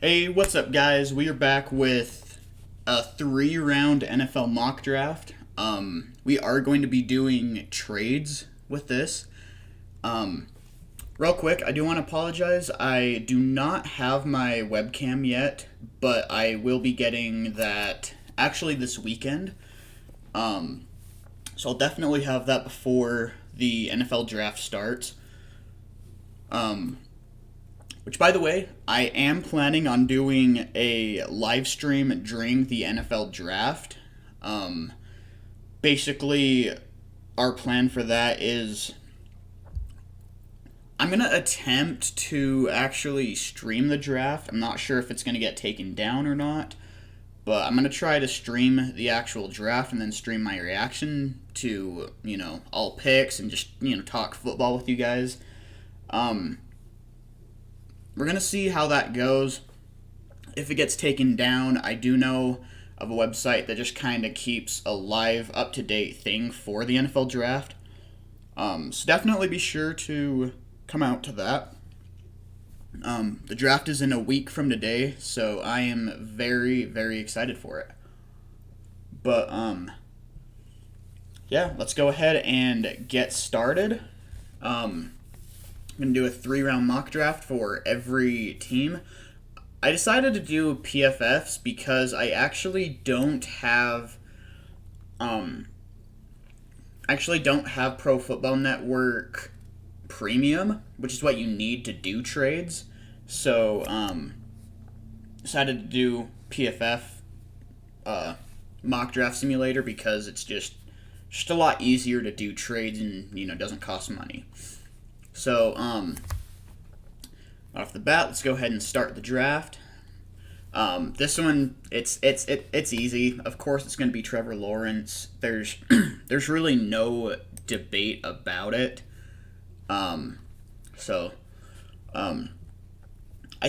Hey, what's up, guys? We are back with a 3-round NFL mock draft. We are going to be doing trades with this. Real quick, I do want to apologize. I do not have my webcam yet, but I will be getting that actually this weekend. So I'll definitely have that before the NFL draft starts. Which, by the way, I am planning on doing a live stream during the NFL draft. Basically, our plan for that is I'm going to attempt to actually stream the draft. I'm not sure if it's going to get taken down or not, but I'm going to try to stream the actual draft and then stream my reaction to, all picks and just, talk football with you guys. We're going to see how that goes. If it gets taken down, I do know of a website that just kind of keeps a live, up-to-date thing for the NFL draft. So definitely be sure to come out to that. The draft is in a week from today, so I am very, very excited for it. But, yeah, let's go ahead and get started. I'm going to do a 3-round mock draft for every team. I decided to do PFFs because I actually don't have Pro Football Network Premium, which is what you need to do trades. So decided to do PFF mock draft simulator because it's just a lot easier to do trades and doesn't cost money. So, off the bat, let's go ahead and start the draft. This one, it's easy. Of course, it's going to be Trevor Lawrence. There's really no debate about it. I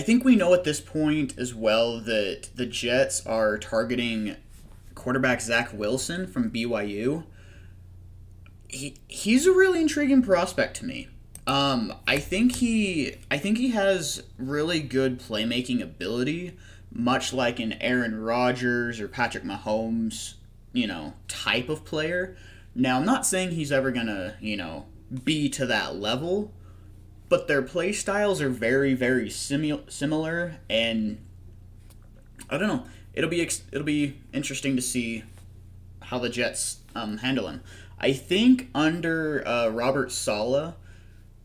think we know at this point as well that the Jets are targeting quarterback Zach Wilson from BYU. He's a really intriguing prospect to me. I think he has really good playmaking ability, much like an Aaron Rodgers or Patrick Mahomes, type of player. Now, I'm not saying he's ever gonna, be to that level, but their play styles are very, very similar, and I don't know. It'll be interesting to see how the Jets handle him. I think under Robert Saleh,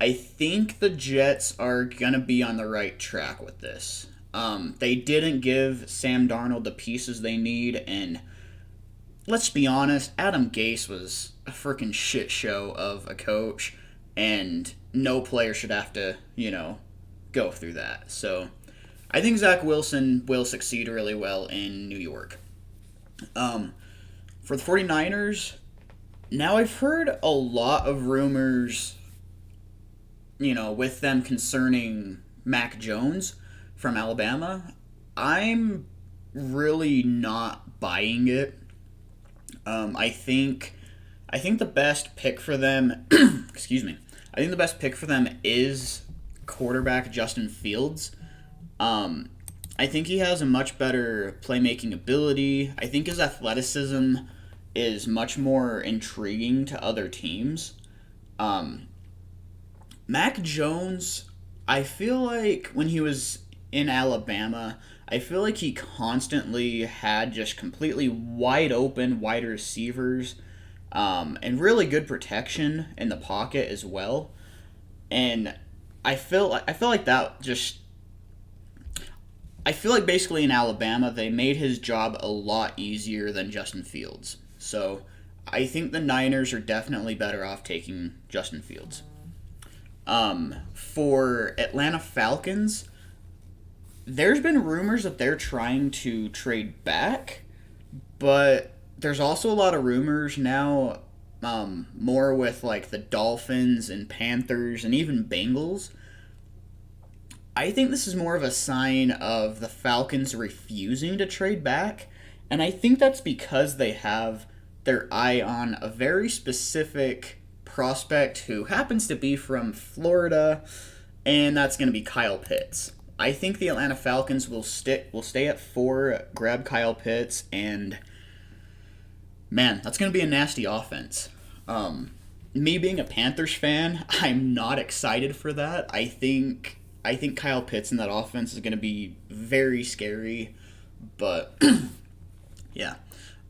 I think the Jets are going to be on the right track with this. They didn't give Sam Darnold the pieces they need, and let's be honest, Adam Gase was a freaking shit show of a coach, and no player should have to, go through that. So I think Zach Wilson will succeed really well in New York. For the 49ers, now I've heard a lot of rumors with them concerning Mac Jones from Alabama. I'm really not buying it. I think the best pick for them, excuse me. I think the best pick for them is quarterback Justin Fields. I think he has a much better playmaking ability. I think his athleticism is much more intriguing to other teams. Mac Jones, I feel like when he was in Alabama, I feel like he constantly had just completely wide open wide receivers and really good protection in the pocket as well. And I feel like basically in Alabama they made his job a lot easier than Justin Fields. So I think the Niners are definitely better off taking Justin Fields. For Atlanta Falcons, there's been rumors that they're trying to trade back, but there's also a lot of rumors now, more with like the Dolphins and Panthers and even Bengals. I think this is more of a sign of the Falcons refusing to trade back, and I think that's because they have their eye on a very specific prospect who happens to be from Florida, and that's going to be Kyle Pitts. I think the Atlanta Falcons will stay at 4, grab Kyle Pitts, and man, that's going to be a nasty offense. Me being a Panthers fan, I'm not excited for that. I think Kyle Pitts in that offense is going to be very scary, but yeah.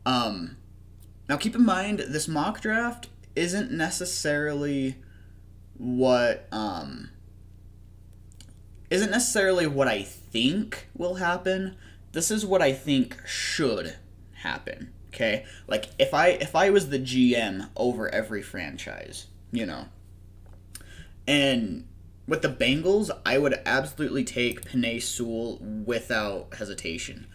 Now keep in mind this mock draft isn't necessarily what I think will happen. This is what I think should happen. Okay? Like if I was the GM over every franchise, And with the Bengals, I would absolutely take Penei Sewell without hesitation.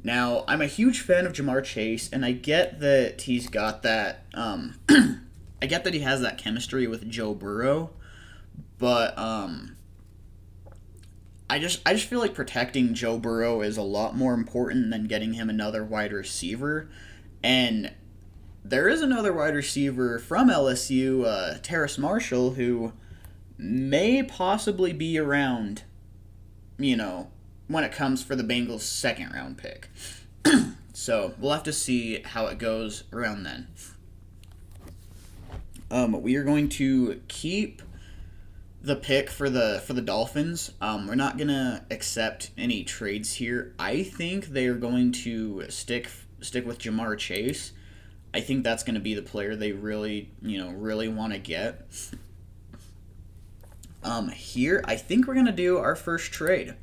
Now, I'm a huge fan of Jamar Chase, and I get that he's got that I get that he has that chemistry with Joe Burrow, but I just feel like protecting Joe Burrow is a lot more important than getting him another wide receiver. And there is another wide receiver from LSU, Terrace Marshall, who may possibly be around, when it comes for the Bengals' second round pick. So we'll have to see how it goes around then. We are going to keep the pick for the Dolphins. We're not gonna accept any trades here. I think they are going to stick with Jamar Chase. I think that's going to be the player they really want to get. Here, I think we're going to do our first trade.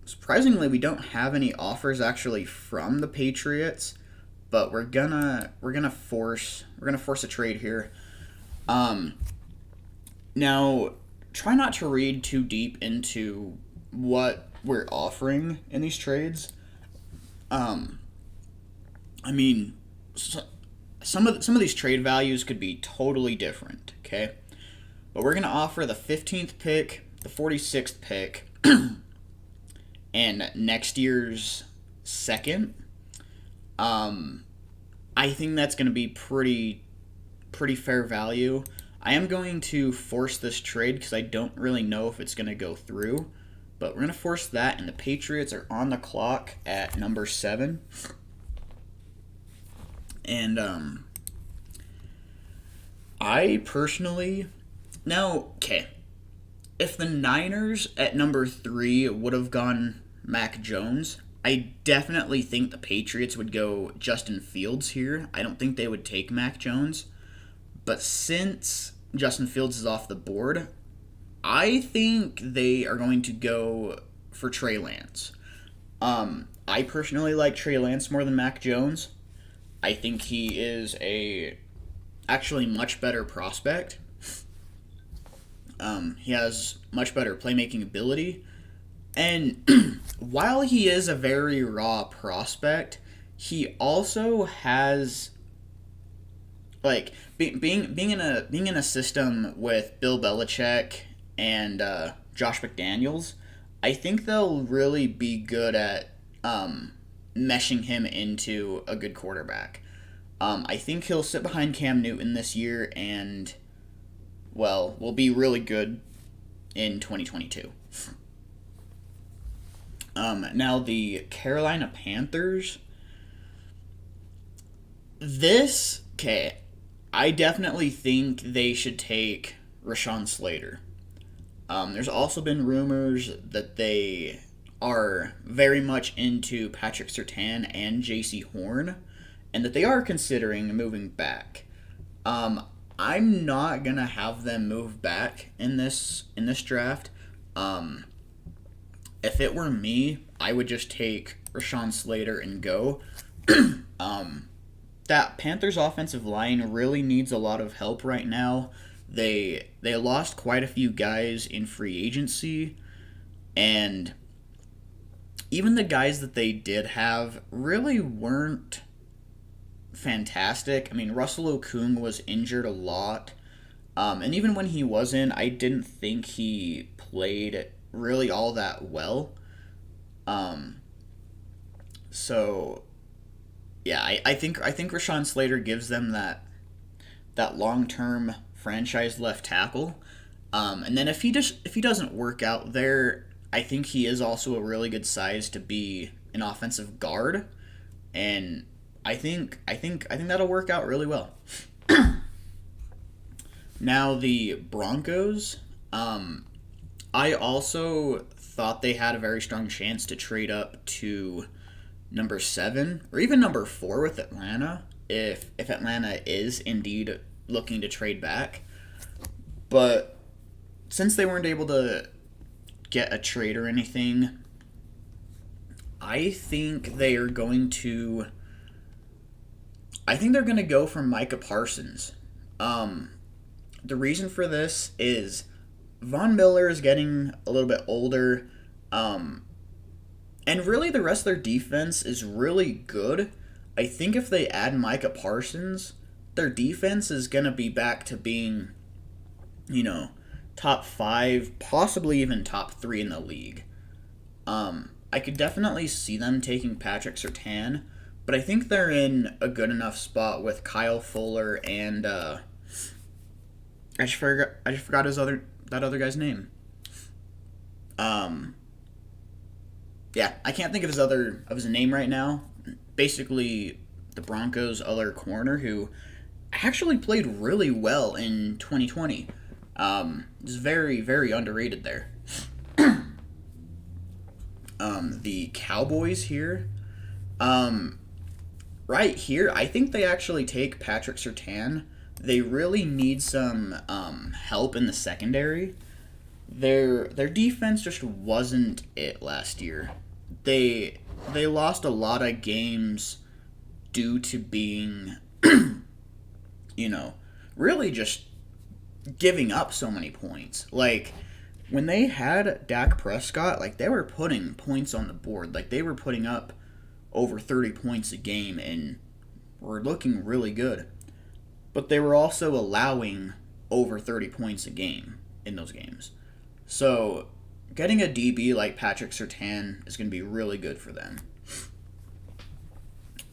Surprisingly, we don't have any offers actually from the Patriots, but we're gonna force a trade here. Now, try not to read too deep into what we're offering in these trades. I mean, some of these trade values could be totally different, okay? But we're going to offer the 15th pick, the 46th pick, and next year's second. I think that's going to be pretty fair value. I am going to force this trade because I don't really know if it's going to go through. But we're going to force that, and the Patriots are on the clock at number 7. And I personally... Now, okay, if the Niners at number 3 would have gone Mac Jones, I definitely think the Patriots would go Justin Fields here. I don't think they would take Mac Jones. But since Justin Fields is off the board, I think they are going to go for Trey Lance. I personally like Trey Lance more than Mac Jones. I think he is actually much better prospect. He has much better playmaking ability. And while he is a very raw prospect, he also has, like, being in a system with Bill Belichick and Josh McDaniels, I think they'll really be good at meshing him into a good quarterback. I think he'll sit behind Cam Newton this year and, well, will be really good in 2022. Now, the Carolina Panthers. I definitely think they should take Rashawn Slater. There's also been rumors that they are very much into Patrick Surtain and J.C. Horn, and that they are considering moving back. I'm not gonna have them move back in this draft. If it were me, I would just take Rashawn Slater and go. That Panthers offensive line really needs a lot of help right now. They lost quite a few guys in free agency, and even the guys that they did have really weren't fantastic. I mean, Russell Okung was injured a lot, and even when he wasn't, I didn't think he played really all that well. So yeah, I think Rashawn Slater gives them that long-term franchise left tackle, And then if he doesn't work out there, I think he is also a really good size to be an offensive guard, and I think that'll work out really well. Now the Broncos, I also thought they had a very strong chance to trade up to number 7 or even number 4 with Atlanta if Atlanta is indeed looking to trade back. But since they weren't able to get a trade or anything, I think they are going to. I think they're going to go for Micah Parsons. The reason for this is Von Miller is getting a little bit older, and really the rest of their defense is really good. I think if they add Micah Parsons, their defense is going to be back to being, top 5, possibly even top 3 in the league. I could definitely see them taking Patrick Surtain, but I think they're in a good enough spot with Kyle Fuller and I just forgot that other guy's name. Yeah, I can't think of his name right now. Basically, the Broncos' other corner who actually played really well in 2020. Is very, very underrated there. The Cowboys here. Right here, I think they actually take Patrick Surtain. They really need some help in the secondary. Their defense just wasn't it last year. They lost a lot of games due to being, really just giving up so many points. Like, when they had Dak Prescott, like, they were putting points on the board. Like, they were putting up over 30 points a game and were looking really good. But they were also allowing over 30 points a game in those games. So, getting a DB like Patrick Surtain is going to be really good for them.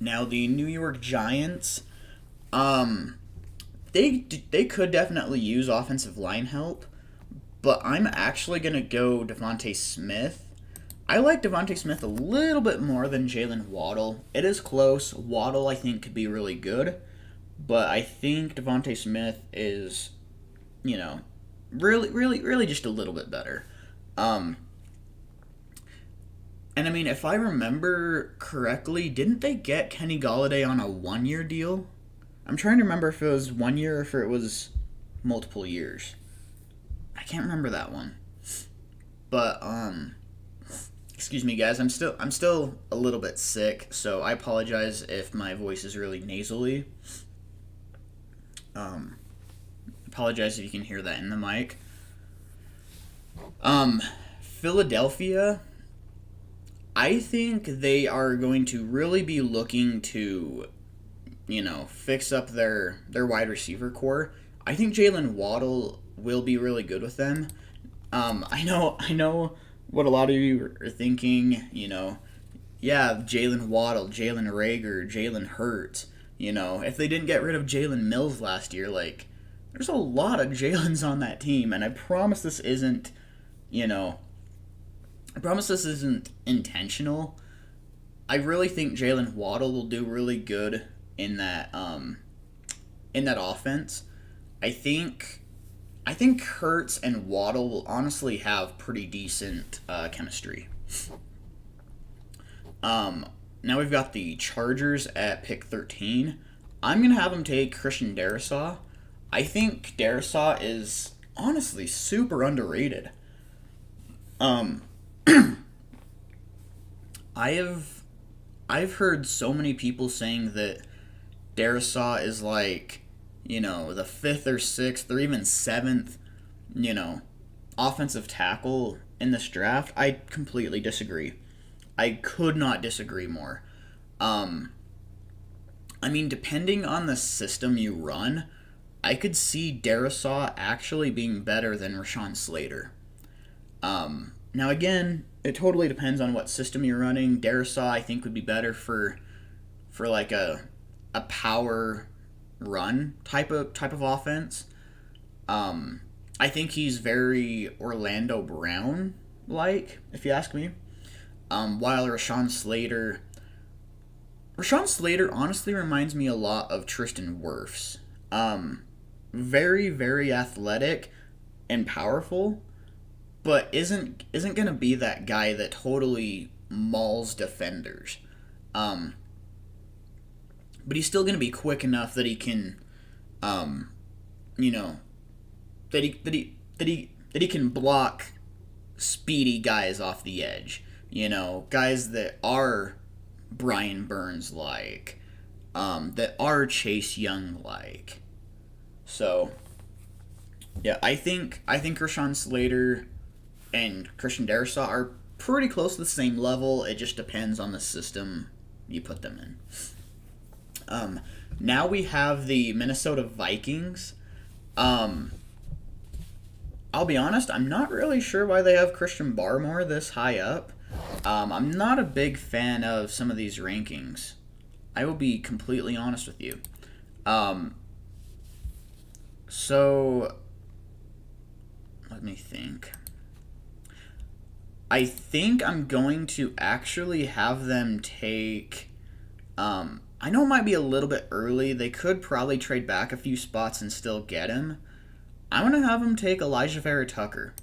Now, the New York Giants, they could definitely use offensive line help, but I'm actually going to go Devontae Smith. I like Devontae Smith a little bit more than Jalen Waddle. It is close. Waddle, I think, could be really good, but I think Devontae Smith is, really, really, really just a little bit better. And I mean, if I remember correctly, didn't they get Kenny Golladay on a 1-year deal? I'm trying to remember if it was 1 year or if it was multiple years. I can't remember that one. But excuse me, guys. I'm still a little bit sick, so I apologize if my voice is really nasally. Apologize if you can hear that in the mic. Philadelphia, I think they are going to really be looking to, fix up their wide receiver core. I think Jalen Waddle will be really good with them. I know what a lot of you are thinking, Jalen Waddle, Jalen Reagor, Jalen Hurts. If they didn't get rid of Jalen Mills last year, there's a lot of Jalen's on that team, and I promise this isn't, intentional. I really think Jalen Waddle will do really good in that offense. I think Hurts and Waddle will honestly have pretty decent chemistry. Now we've got the Chargers at pick 13. I'm going to have them take Christian Darrisaw. I think Darrisaw is honestly super underrated. I've heard so many people saying that Darrisaw is the 5th or 6th or even 7th, offensive tackle in this draft. I completely disagree. I could not disagree more. Depending on the system you run, I could see Darrisaw actually being better than Rashawn Slater. Now again, it totally depends on what system you're running. Darrisaw, I think, would be better for a power run type of offense. I think he's very Orlando Brown like, if you ask me. While Rashawn Slater honestly reminds me a lot of Tristan Wirfs. Very, very athletic and powerful, but isn't gonna be that guy that totally mauls defenders. Um, but he's still gonna be quick enough that he can, um, you know, that he can block speedy guys off the edge. Guys that are Brian Burns like, that are Chase Young like. So yeah, I think Rashawn Slater and Christian Darrisaw are pretty close to the same level. It just depends on the system you put them in. Um, Now we have the Minnesota Vikings. Um, I'll be honest, I'm not really sure why they have Christian Barmore this high up. I'm not a big fan of some of these rankings. I will be completely honest with you. Um, so let me think. I think I'm going to actually have them take. I know it might be a little bit early. They could probably trade back a few spots and still get him. I'm going to have them take Elijah Vera Tucker.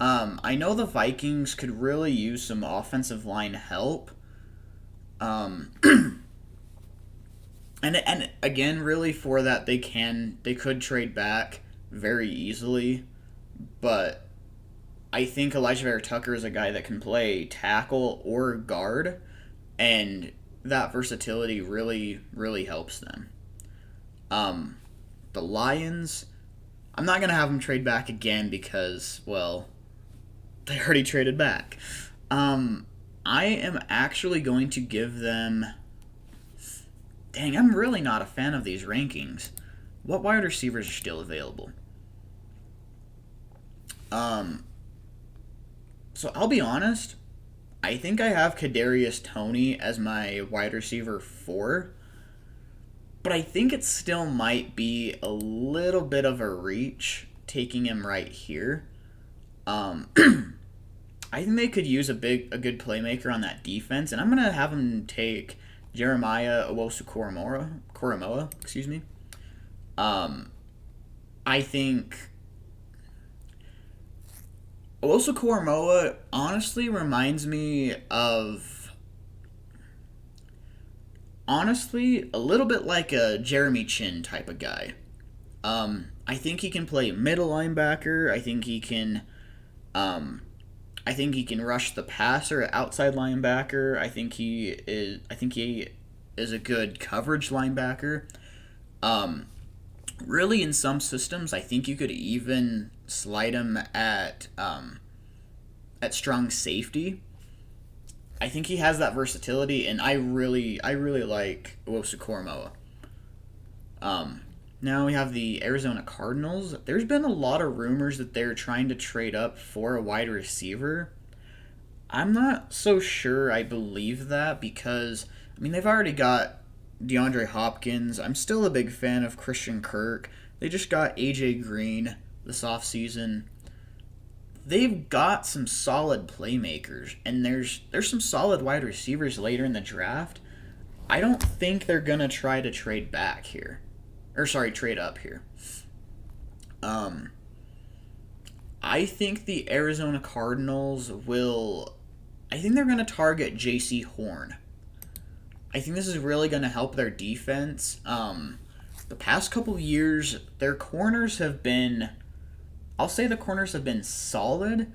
I know the Vikings could really use some offensive line help. Um, and again, really for that they could trade back very easily, but I think Elijah Vera Tucker is a guy that can play tackle or guard, and that versatility really, really helps them. Um, the Lions, I'm not going to have them trade back again because, well, they already traded back. I am actually going to give them. Dang, I'm really not a fan of these rankings. What wide receivers are still available? Um, so I'll be honest. I think I have Kadarius Toney as my wide receiver 4, but I think it still might be a little bit of a reach taking him right here. Um, I think they could use a good playmaker on that defense, and I'm gonna have him take Jeremiah Owusu-Koramoah, excuse me. Um, I think Owusu-Koramoah honestly reminds me of a little bit like a Jeremy Chin type of guy. I think he can play middle linebacker. I think he can rush the passer at outside linebacker. I think he is a good coverage linebacker. Um, Really, in some systems, I think you could even slide him at strong safety. I think he has that versatility, and I really like Owusu-Koramoah. Now we have the Arizona Cardinals. There's been a lot of rumors that they're trying to trade up for a wide receiver. I'm not so sure I believe that because, I mean, they've already got DeAndre Hopkins. I'm still a big fan of Christian Kirk. They just got A.J. Green this offseason. They've got some solid playmakers, and there's some solid wide receivers later in the draft. I don't think they're going to try to trade back here. Or, sorry, trade up here. I think the Arizona Cardinals will. I think they're going to target J.C. Horn. I think this is really going to help their defense. The past couple of years, their corners have been. I'll say the corners have been solid,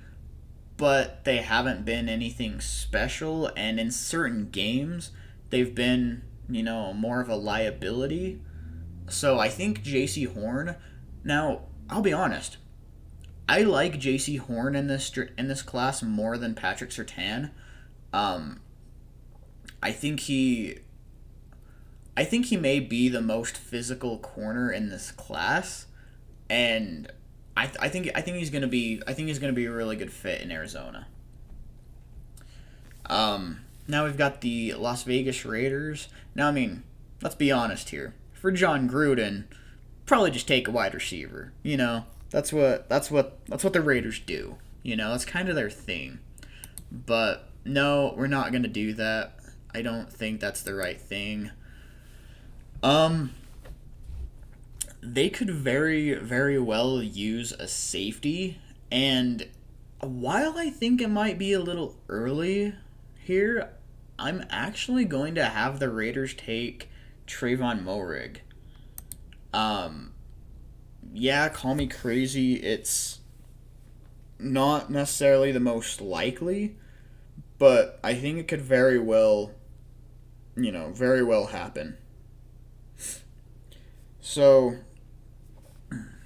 but they haven't been anything special. And in certain games, they've been, more of a liability. So I think J.C. Horn. Now, I'll be honest. I like J.C. Horn in this class more than Patrick Surtain. I think he may be the most physical corner in this class, and I think he's gonna be a really good fit in Arizona. Now we've got the Las Vegas Raiders. Now, I mean, let's be honest here. For John Gruden, probably just take a wide receiver. That's what the Raiders do. That's kind of their thing. But no, we're not gonna do that. I don't think that's the right thing. Um, they could very, very well use a safety, and while I think it might be a little early here, I'm actually going to have the Raiders take Trayvon Moehrig. Um, yeah, call me crazy. It's not necessarily the most likely, but I think it could very well happen. So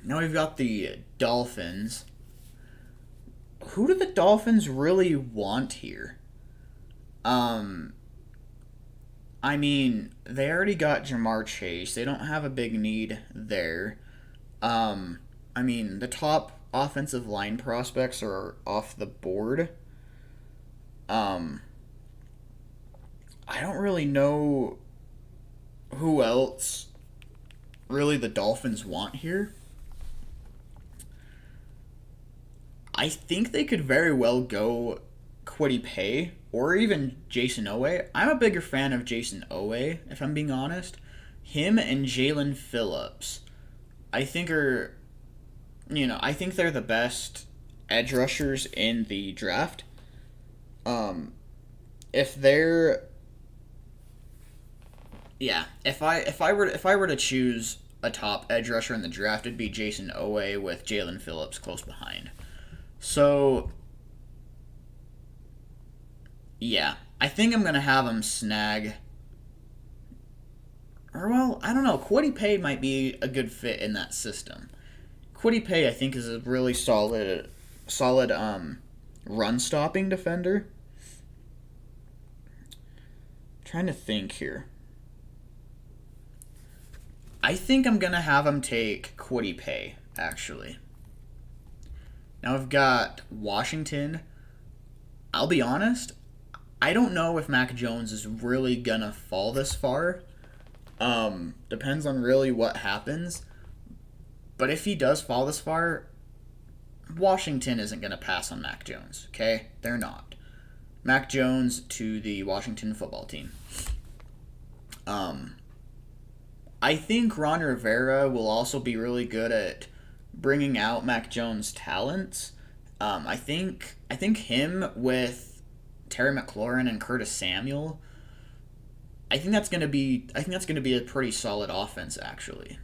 now we've got the Dolphins. Who do the Dolphins really want here? Um, I mean, they already got Jamar Chase. They don't have a big need there. Um, I mean, the top offensive line prospects are off the board. Um, I don't really know who else really the Dolphins want here. I think they could very well go Kwity Paye or even Jason Owe. I'm a bigger fan of Jason Owe, if I'm being honest. Him and Jalen Phillips, I think I think they're the best edge rushers in the draft. Um, if they're Yeah, if I were to choose a top edge rusher in the draft, it'd be Jason Owe with Jalen Phillips close behind. So yeah, I think I'm gonna have him snag. Or well, I don't know. Kwity Paye might be a good fit in that system. Kwity Paye, I think, is a really solid run stopping defender. Trying to think here. I think I'm gonna have him take Kwity Paye, actually. Now I've got Washington. I'll be honest, I don't know if Mac Jones is really gonna fall this far. Depends on really what happens. But if he does fall this far, Washington isn't gonna pass on Mac Jones. Okay, they're not. Mac Jones to the Washington football team. Um, I think Ron Rivera will also be really good at bringing out Mac Jones' talents. I think him with Terry McLaurin and Curtis Samuel. I think that's gonna be a pretty solid offense actually.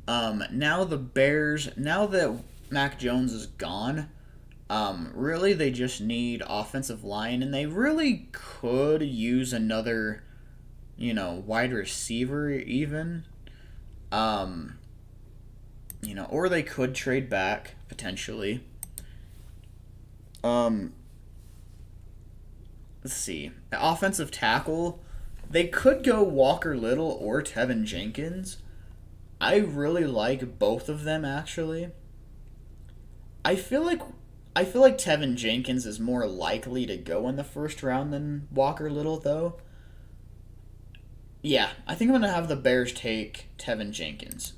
Now the Bears. Now that Mac Jones is gone, really they just need offensive line, and they really could use another, wide receiver even. Um, or they could trade back potentially. Um, let's see. Offensive tackle, they could go Walker Little or Tevin Jenkins. I really like both of them actually. I feel like I feel like Tevin Jenkins is more likely to go in the first round than Walker Little though. Yeah, I think I'm gonna have the Bears take Tevin Jenkins.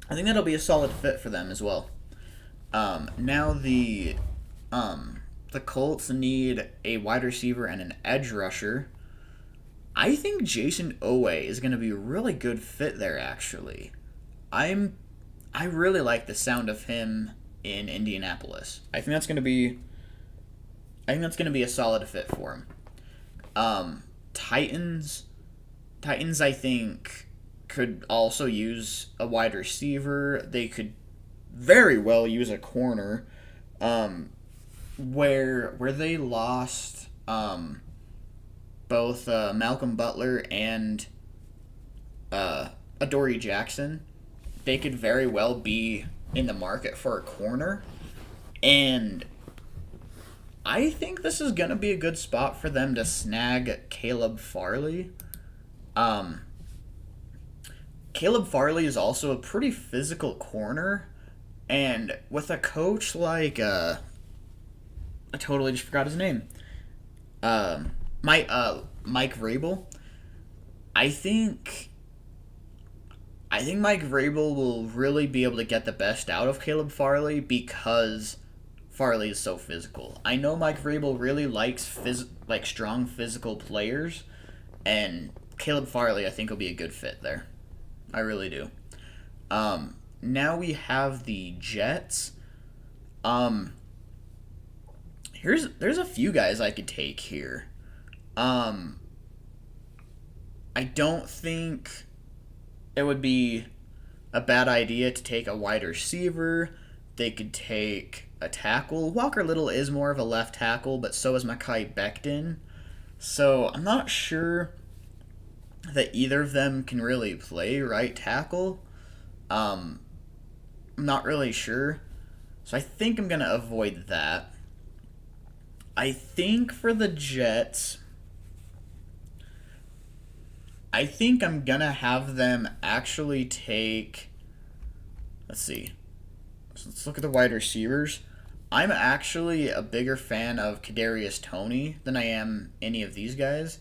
I think that'll be a solid fit for them as well. Now the Colts need a wide receiver and an edge rusher. I think Jason Owe is going to be a really good fit there. Actually, I'm I really like the sound of him in Indianapolis. I think that's going to be a solid fit for him. Titans. Titans, I think, could also use a wide receiver. They could very well use a corner. Where they lost both Malcolm Butler and Adoree Jackson, they could very well be in the market for a corner, and I think this is gonna be a good spot for them to snag Caleb Farley. Um, Caleb Farley is also a pretty physical corner, and with a coach like I totally just forgot his name. Mike Vrabel. I think I think Mike Vrabel will really be able to get the best out of Caleb Farley because Farley is so physical. I know Mike Vrabel really likes strong physical players, and Caleb Farley I think will be a good fit there. I really do. Now we have the Jets. There's a few guys I could take here. I don't think it would be a bad idea to take a wide receiver. They could take a tackle. Walker Little is more of a left tackle, but so is Mekhi Becton. So I'm not sure that either of them can really play right tackle. I'm not really sure. So I think I'm going to avoid that. I think for the Jets, I think I'm going to have them actually take... Let's see. So let's look at the wide receivers. I'm actually a bigger fan of Kadarius Toney than I am any of these guys.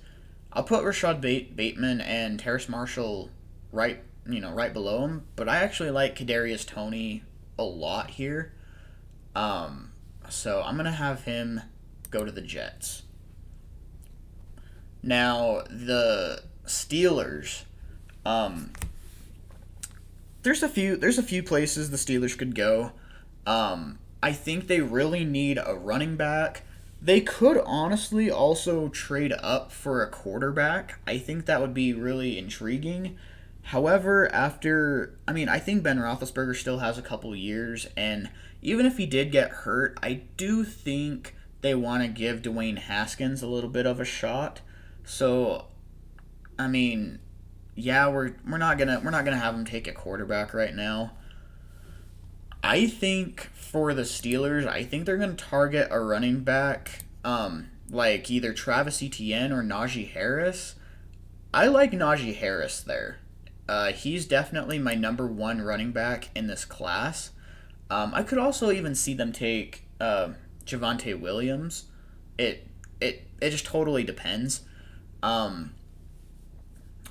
I'll put Rashad Bateman and Terrace Marshall right below him, but I actually like Kadarius Toney a lot here. So I'm going to have him go to the Jets. Now, the Steelers. There's a few places the Steelers could go. I think they really need a running back. They could honestly also trade up for a quarterback. I think that would be really intriguing. However, I think Ben Roethlisberger still has a couple years, and even if he did get hurt, I do think they want to give Dwayne Haskins a little bit of a shot. So, yeah, we're not gonna have him take a quarterback right now. I think for the Steelers, I think they're gonna target a running back, like either Travis Etienne or Najee Harris. I like Najee Harris there. He's definitely my number one running back in this class. I could also even see them take Javonte Williams. It just totally depends.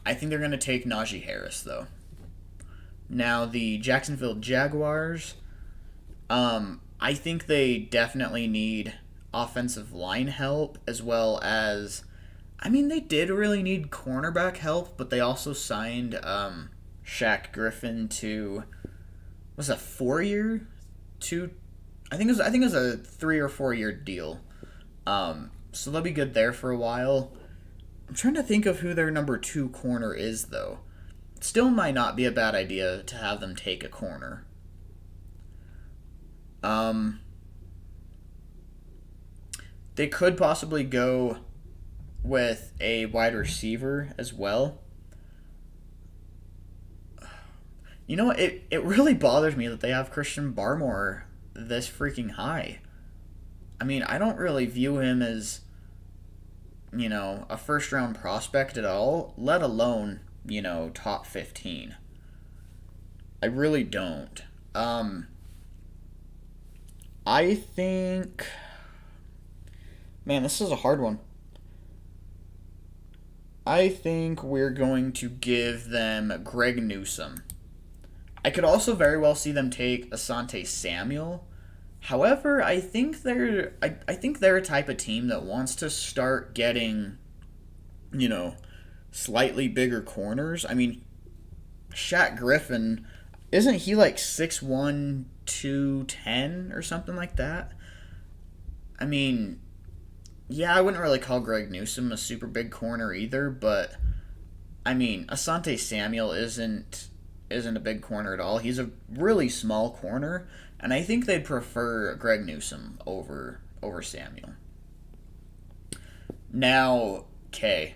I think they're going to take Najee Harris, though. Now, the Jacksonville Jaguars, I think they definitely need offensive line help, as well as, they did really need cornerback help, but they also signed Shaq Griffin to, was it a 4-year? I think it was a 3 or 4 year deal. So they'll be good there for a while. I'm trying to think of who their number 2 corner is, though. Still might not be a bad idea to have them take a corner. They could possibly go with a wide receiver as well. You know, it really bothers me that they have Christian Barmore this freaking high. I don't really view him as, a first-round prospect at all, let alone, top 15. I really don't. I think... Man, this is a hard one. I think we're going to give them Greg Newsome. I could also very well see them take Asante Samuel. However, I think they're a type of team that wants to start getting, slightly bigger corners. Shaq Griffin, isn't he like 6'1", 210 or something like that? Yeah, I wouldn't really call Greg Newsome a super big corner either, but Asante Samuel isn't a big corner at all. He's a really small corner, and I think they'd prefer Greg Newsome over Samuel. Now, Kay.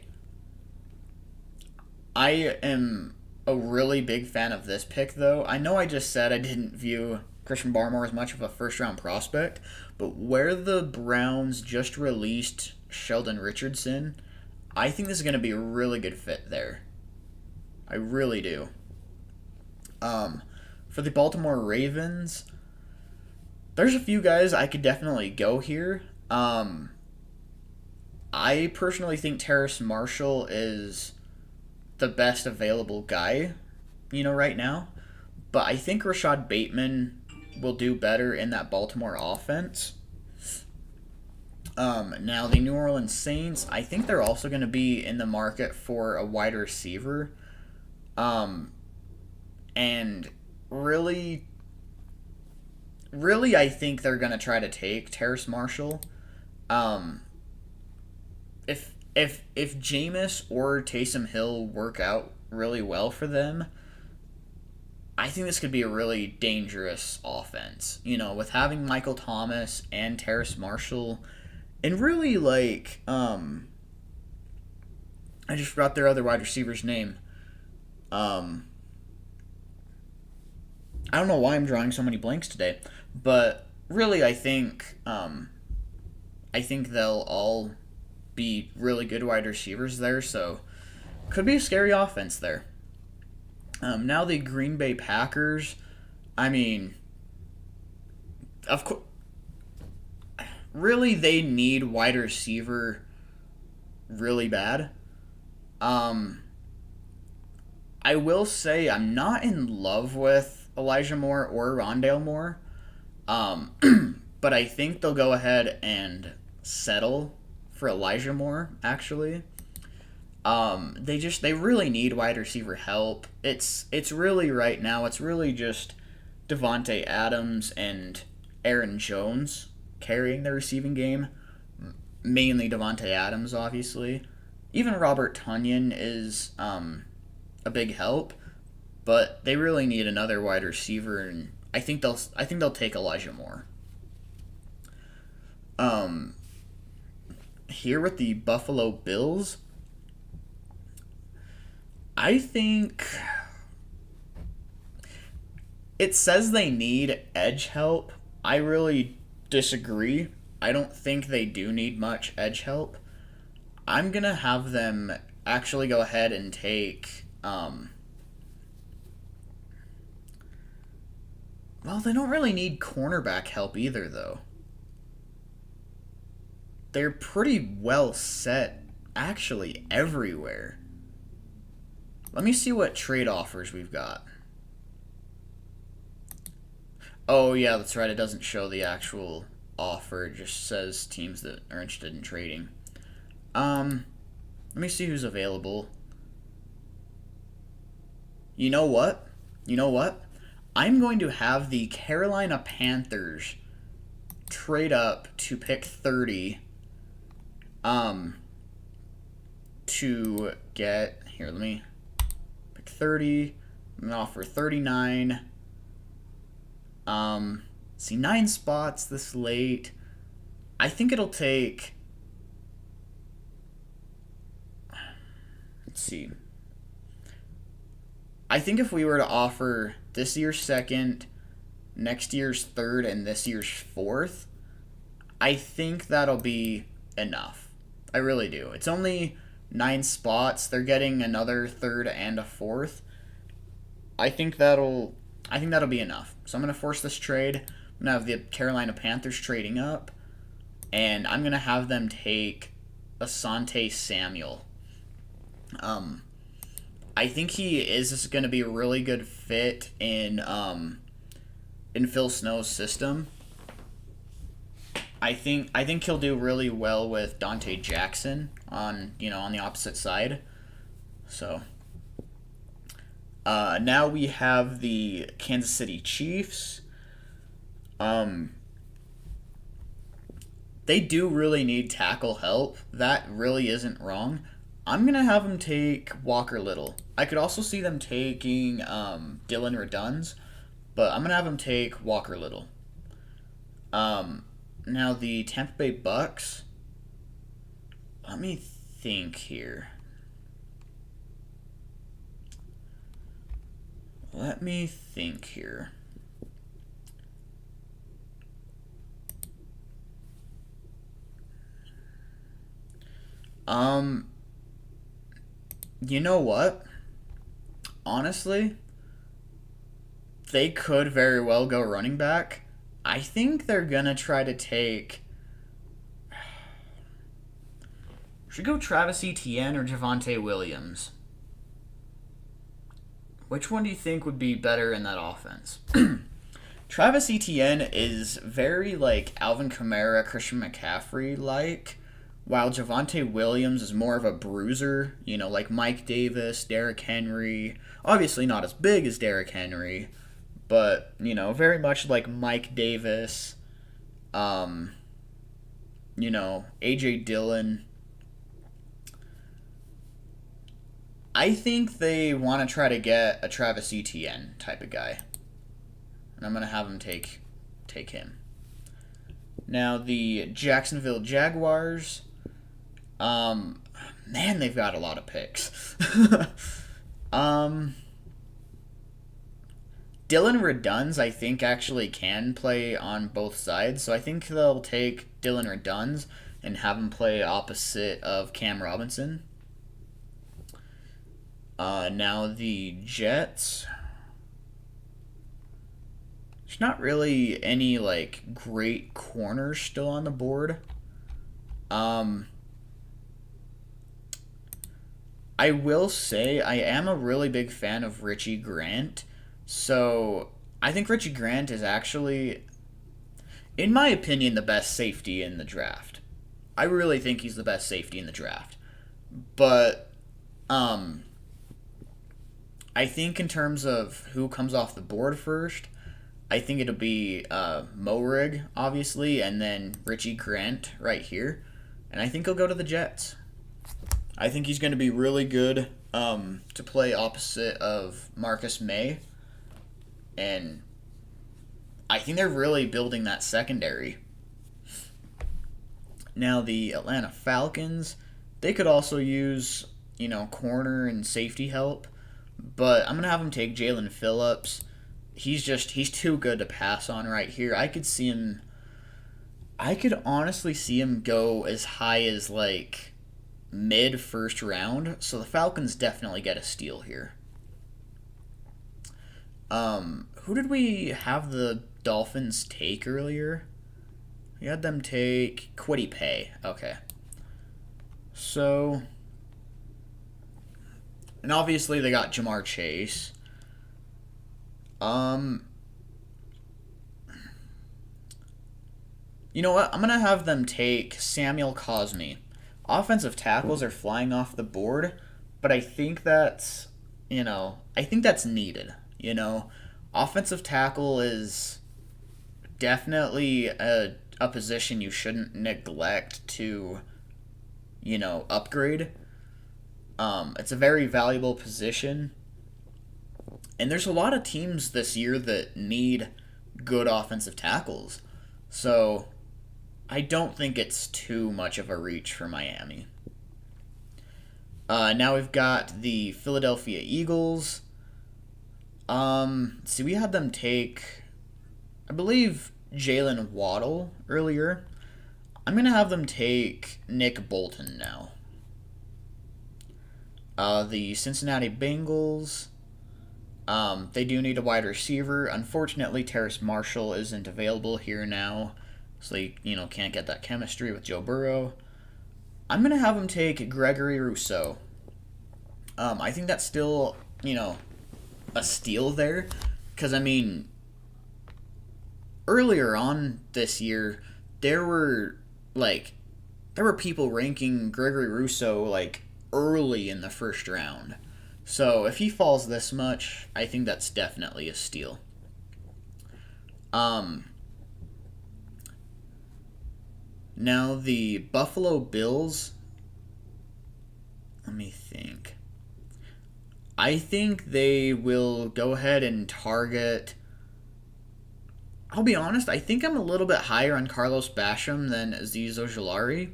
I am a really big fan of this pick, though. I know I just said I didn't view Christian Barmore as much of a first-round prospect, but where the Browns just released Sheldon Richardson, I think this is going to be a really good fit there. I really do. For the Baltimore Ravens, there's a few guys I could definitely go here. I personally think Terrace Marshall is the best available guy, right now. But I think Rashad Bateman will do better in that Baltimore offense. Now, the New Orleans Saints, I think they're also going to be in the market for a wide receiver. And really, really, I think they're going to try to take Terrace Marshall. Um, if Jameis or Taysom Hill work out really well for them, I think this could be a really dangerous offense. With having Michael Thomas and Terrace Marshall, and really I just forgot their other wide receiver's name. I don't know why I'm drawing so many blanks today, but really I think they'll all be really good wide receivers there, so could be a scary offense there. Now the Green Bay Packers, I mean, of course, really they need wide receiver really bad. I will say I'm not in love with Elijah Moore or Rondale Moore, but I think they'll go ahead and settle for Elijah Moore, actually. They really need wide receiver help. It's really right now. It's really just Devontae Adams and Aaron Jones carrying the receiving game. Mainly Devontae Adams, obviously. Even Robert Tonyan is a big help, but they really need another wide receiver, and I think they'll take Elijah Moore. Here with the Buffalo Bills, I think it says they need edge help. I really disagree. I don't think they do need much edge help. I'm going to have them actually go ahead and take... well, they don't really need cornerback help either, though. They're pretty well set, actually, everywhere. Let me see what trade offers we've got. Oh, yeah, that's right. It doesn't show the actual offer. It just says teams that are interested in trading. Let me see who's available. You know what? I'm going to have the Carolina Panthers trade up to pick 30 to get... Here, let me pick 30. I'm going to offer 39. See, 9 spots this late. I think it'll take... Let's see. I think if we were to offer this year's second, next year's third, and this year's fourth, I think that'll be enough. I really do. It's only 9 spots. They're getting another third and a fourth. I think that'll be enough. So I'm going to force this trade. I'm going to have the Carolina Panthers trading up, and I'm going to have them take Asante Samuel. I think he is going to be a really good fit in Phil Snow's system. I think he'll do really well with Dante Jackson on the opposite side. So now we have the Kansas City Chiefs. They do really need tackle help. That really isn't wrong. I'm going to have them take Walker Little. I could also see them taking Dylan Redunz, but I'm going to have them take Walker Little. Now the Tampa Bay Bucks. Let me think here. You know what? Honestly, they could very well go running back. I think they're going to try to take... Should we go Travis Etienne or Javonte Williams? Which one do you think would be better in that offense? Travis Etienne is very like Alvin Kamara, Christian McCaffrey like, while Javonte Williams is more of a bruiser, like Mike Davis, Derrick Henry. Obviously not as big as Derrick Henry, but, very much like Mike Davis, A.J. Dillon. I think they want to try to get a Travis Etienne type of guy. And I'm going to have them take him. Now, the Jacksonville Jaguars. Man, they've got a lot of picks. Dylan Reduns, I think, actually can play on both sides. So I think they'll take Dylan Reduns and have him play opposite of Cam Robinson. Now the Jets. There's not really any, great corners still on the board. I will say I am a really big fan of Richie Grant. So I think Richie Grant is actually, in my opinion, the best safety in the draft. I really think he's the best safety in the draft. But I think in terms of who comes off the board first, I think it'll be Morig, obviously, and then Richie Grant right here. And I think he'll go to the Jets. I think he's going to be really good to play opposite of Marcus May. And I think they're really building that secondary. Now, the Atlanta Falcons, they could also use, corner and safety help. But I'm going to have them take Jalen Phillips. He's too good to pass on right here. I could honestly see him go as high as, mid first round. So the Falcons definitely get a steal here. Who did we have the Dolphins take earlier? We had them take Kwity Paye. Okay. So, and obviously they got Jamar Chase. You know what? I'm going to have them take Samuel Cosmi. Offensive tackles are flying off the board, but I think that's needed. Offensive tackle is definitely a position you shouldn't neglect to, upgrade. It's a very valuable position. And there's a lot of teams this year that need good offensive tackles. So I don't think it's too much of a reach for Miami. Now we've got the Philadelphia Eagles. See, we had them take, I believe, Jalen Waddle earlier. I'm going to have them take Nick Bolton now. The Cincinnati Bengals, they do need a wide receiver. Unfortunately, Terrace Marshall isn't available here now, so they, can't get that chemistry with Joe Burrow. I'm going to have them take Gregory Rousseau. I think that's still, a steal there, because, earlier on this year, there were people ranking Gregory Rousseau, early in the first round. So if he falls this much, I think that's definitely a steal. Now the Buffalo Bills, let me think. I think they will go ahead and target, I'll be honest, I think I'm a little bit higher on Carlos Basham than Azeez Ojulari.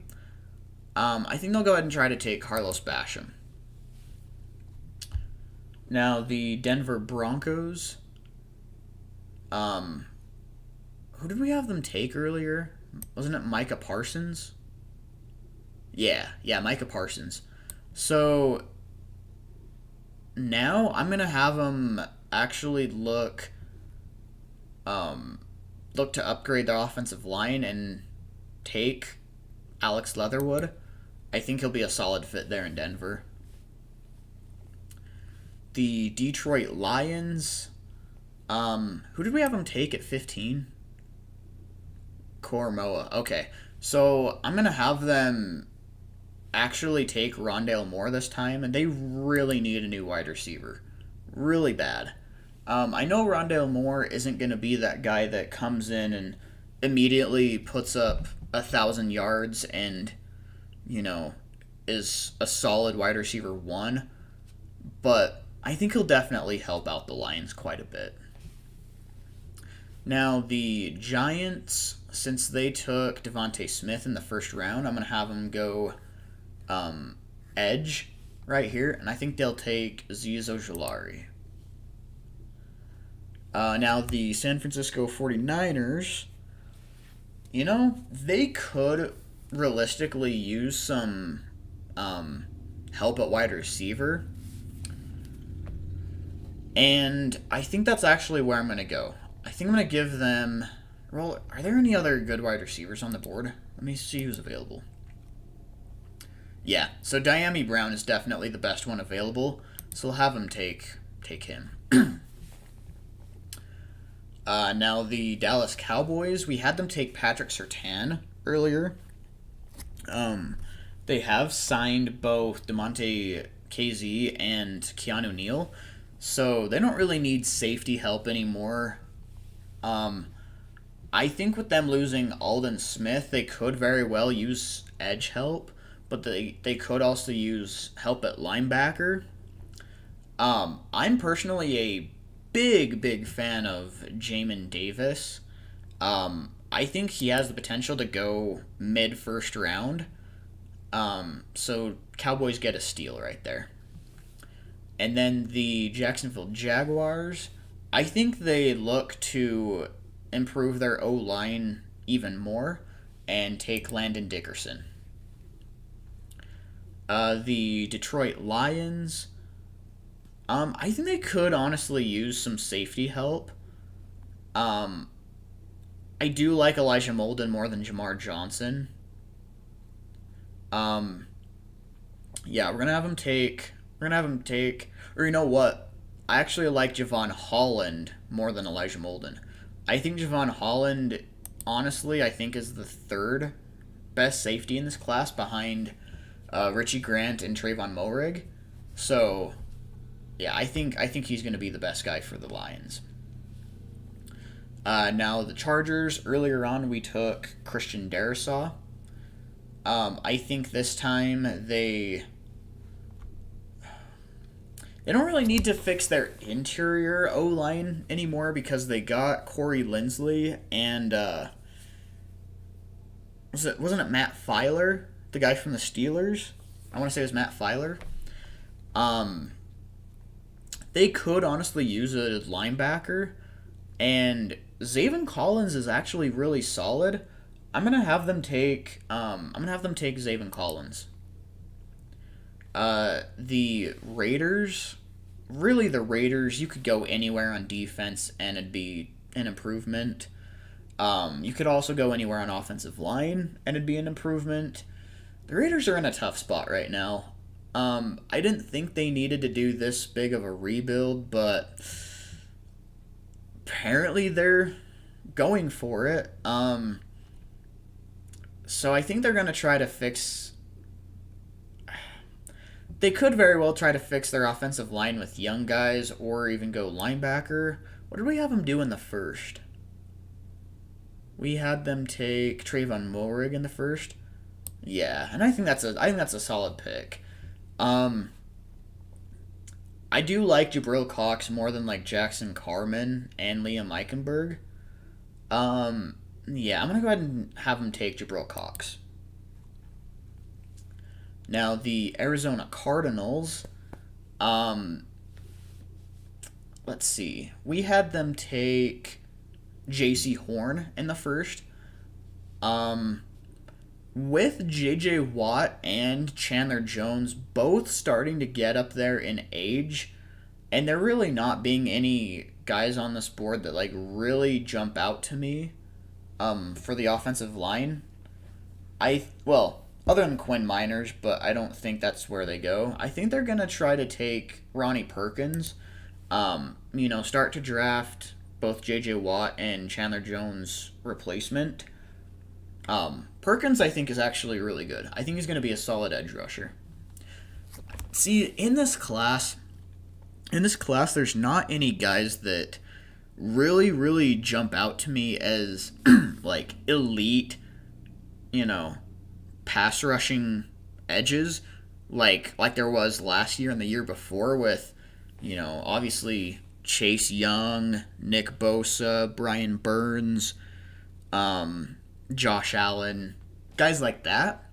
I think they'll go ahead and try to take Carlos Basham. Now, the Denver Broncos. Who did we have them take earlier? Wasn't it Micah Parsons? Yeah, Micah Parsons. So, now I'm going to have them actually look to upgrade their offensive line and take Alex Leatherwood. I think he'll be a solid fit there in Denver. The Detroit Lions. Who did we have them take at 15? Koromoa. Okay. So I'm going to have them actually take Rondale Moore this time, and they really need a new wide receiver. Really bad. I know Rondale Moore isn't going to be that guy that comes in and immediately puts up 1,000 yards and, is a solid wide receiver one, but I think he'll definitely help out the Lions quite a bit. Now, the Giants, since they took Devontae Smith in the first round, I'm going to have them go edge right here, and I think they'll take Azeez Ojulari. Now, the San Francisco 49ers, they could realistically use some help at wide receiver, and I think that's actually where I'm going to go. I think I'm going to give them... Well, are there any other good wide receivers on the board? Let me see who's available. Yeah, so Diami Brown is definitely the best one available, so we'll have him take him. Now, the Dallas Cowboys, we had them take Patrick Surtain earlier. They have signed both DeMonte KZ and Keanu Neal, so they don't really need safety help anymore. I think with them losing Aldon Smith, they could very well use edge help, but they could also use help at linebacker. I'm personally a big fan of Jamin Davis. I think he has the potential to go mid-first round. So Cowboys get a steal right there. And then the Jacksonville Jaguars, I think they look to improve their O-line even more and take Landon Dickerson. The Detroit Lions, I think they could honestly use some safety help. I do like Elijah Molden more than Jamar Johnson. Yeah, we're gonna have him take. Or you know what? I actually like Javon Holland more than Elijah Molden. I think Javon Holland, honestly, I think is the third best safety in this class behind Richie Grant and Trayvon Moehrig. So, yeah, I think he's going to be the best guy for the Lions. Now, the Chargers, earlier on we took Christian Darrisaw. I think this time they don't really need to fix their interior O-line anymore because they got Corey Linsley and wasn't it Matt Filer, the guy from the Steelers? I want to say it was Matt Filer. They could honestly use a linebacker, and Zaven Collins is actually really solid. I'm gonna have them take Zaven Collins. The Raiders, you could go anywhere on defense and it'd be an improvement. You could also go anywhere on offensive line and it'd be an improvement. The Raiders are in a tough spot right now. I didn't think they needed to do this big of a rebuild, but apparently they're going for it. So I think they're going to try to fix... They could very well try to fix their offensive line with young guys or even go linebacker. What did we have them do in the first? We had them take Trayvon Moehrig in the first. Yeah, and I think that's a solid pick. I do like Jabril Cox more than like Jackson Carman and Liam Eichenberg. Yeah, I'm going to go ahead and have him take Jabril Cox. Now, the Arizona Cardinals, let's see. We had them take J.C. Horn in the first. With J.J. Watt and Chandler Jones both starting to get up there in age, and there really not being any guys on this board that like really jump out to me for the offensive line. other than Quinn Miners, but I don't think that's where they go. I think they're gonna try to take Ronnie Perkins. Start to draft both J.J. Watt and Chandler Jones replacement. Perkins, I think, is actually really good. I think he's going to be a solid edge rusher. See, in this class, there's not any guys that really, really jump out to me as like elite, you know, pass rushing edges, like there was last year and the year before with, obviously Chase Young, Nick Bosa, Brian Burns, Josh Allen, guys like that.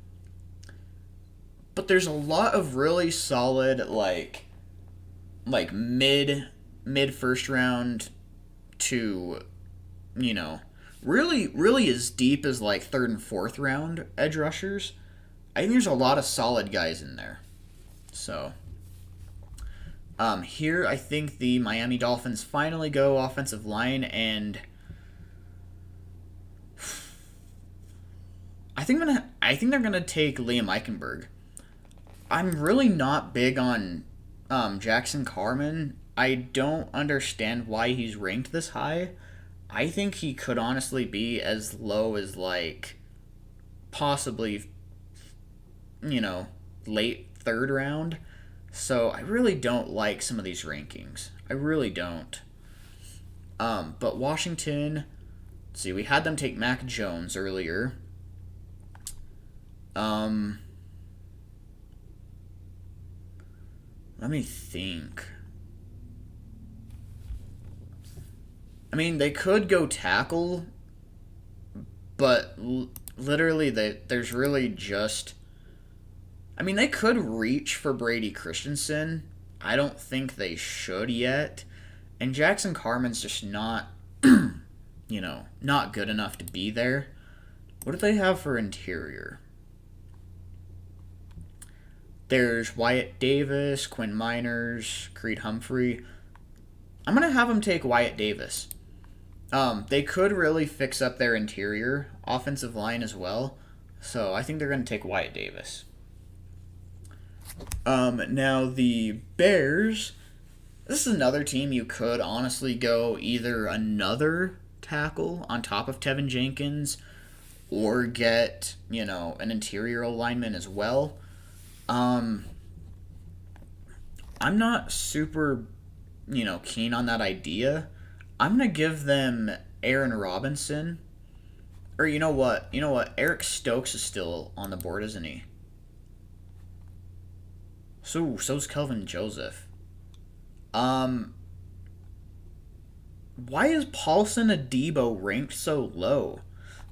But there's a lot of really solid like mid first round to really as deep as like third and fourth round edge rushers. I think there's a lot of solid guys in there. So here I think the Miami Dolphins finally go offensive line, and I think they're gonna take Liam Eichenberg. I'm really not big on Jackson Carman. I don't understand why he's ranked this high. I think he could honestly be as low as possibly late third round. So I really don't like some of these rankings. I really don't. But Washington, let's see, we had them take Mac Jones earlier. Let me think. I mean, they could go tackle, but literally there's really just... I mean, they could reach for Brady Christensen. I don't think they should yet. And Jackson Carman's just not, not good enough to be there. What do they have for interior? There's Wyatt Davis, Quinn Miners, Creed Humphrey. I'm going to have them take Wyatt Davis. They could really fix up their interior offensive line as well. So I think they're going to take Wyatt Davis. Now the Bears, this is another team you could honestly go either another tackle on top of Tevin Jenkins or get, an interior lineman as well. I'm not super, keen on that idea. I'm going to give them Aaron Robinson. Or you know what? Eric Stokes is still on the board, isn't he? So's Kelvin Joseph. Why is Paulson Adebo ranked so low?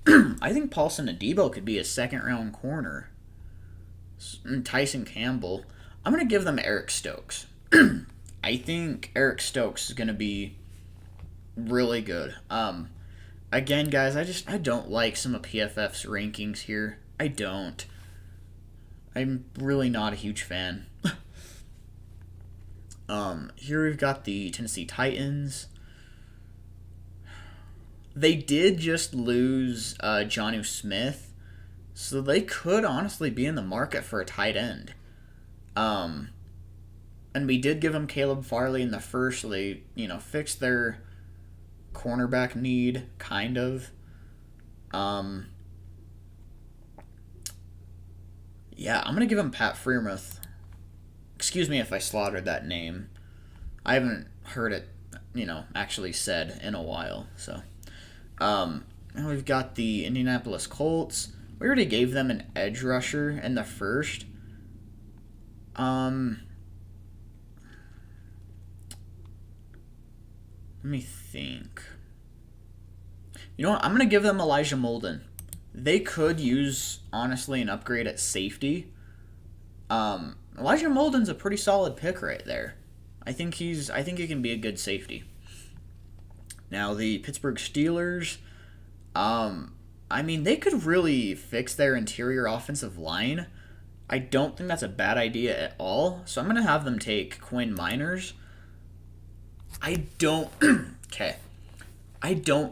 I think Paulson Adebo could be a second-round corner. And Tyson Campbell. I'm going to give them Eric Stokes. I think Eric Stokes is going to be really good. Again, guys, I don't like some of PFF's rankings here. I don't. I'm really not a huge fan. Here we've got the Tennessee Titans. They did just lose Jonnu Smith, so they could honestly be in the market for a tight end. And we did give them Caleb Farley in the first, so they, fixed their cornerback need, kind of. Yeah, I'm going to give him Pat Freiermuth. Excuse me if I slaughtered that name. I haven't heard it, actually said in a while. So, now we've got the Indianapolis Colts. We already gave them an edge rusher in the first. Let me think. You know what? I'm going to give them Elijah Molden. They could use, honestly, an upgrade at safety. Elijah Molden's a pretty solid pick right there. I think he can be a good safety. Now, the Pittsburgh Steelers, they could really fix their interior offensive line. I don't think that's a bad idea at all. So I'm going to have them take Quinn Miners. I don't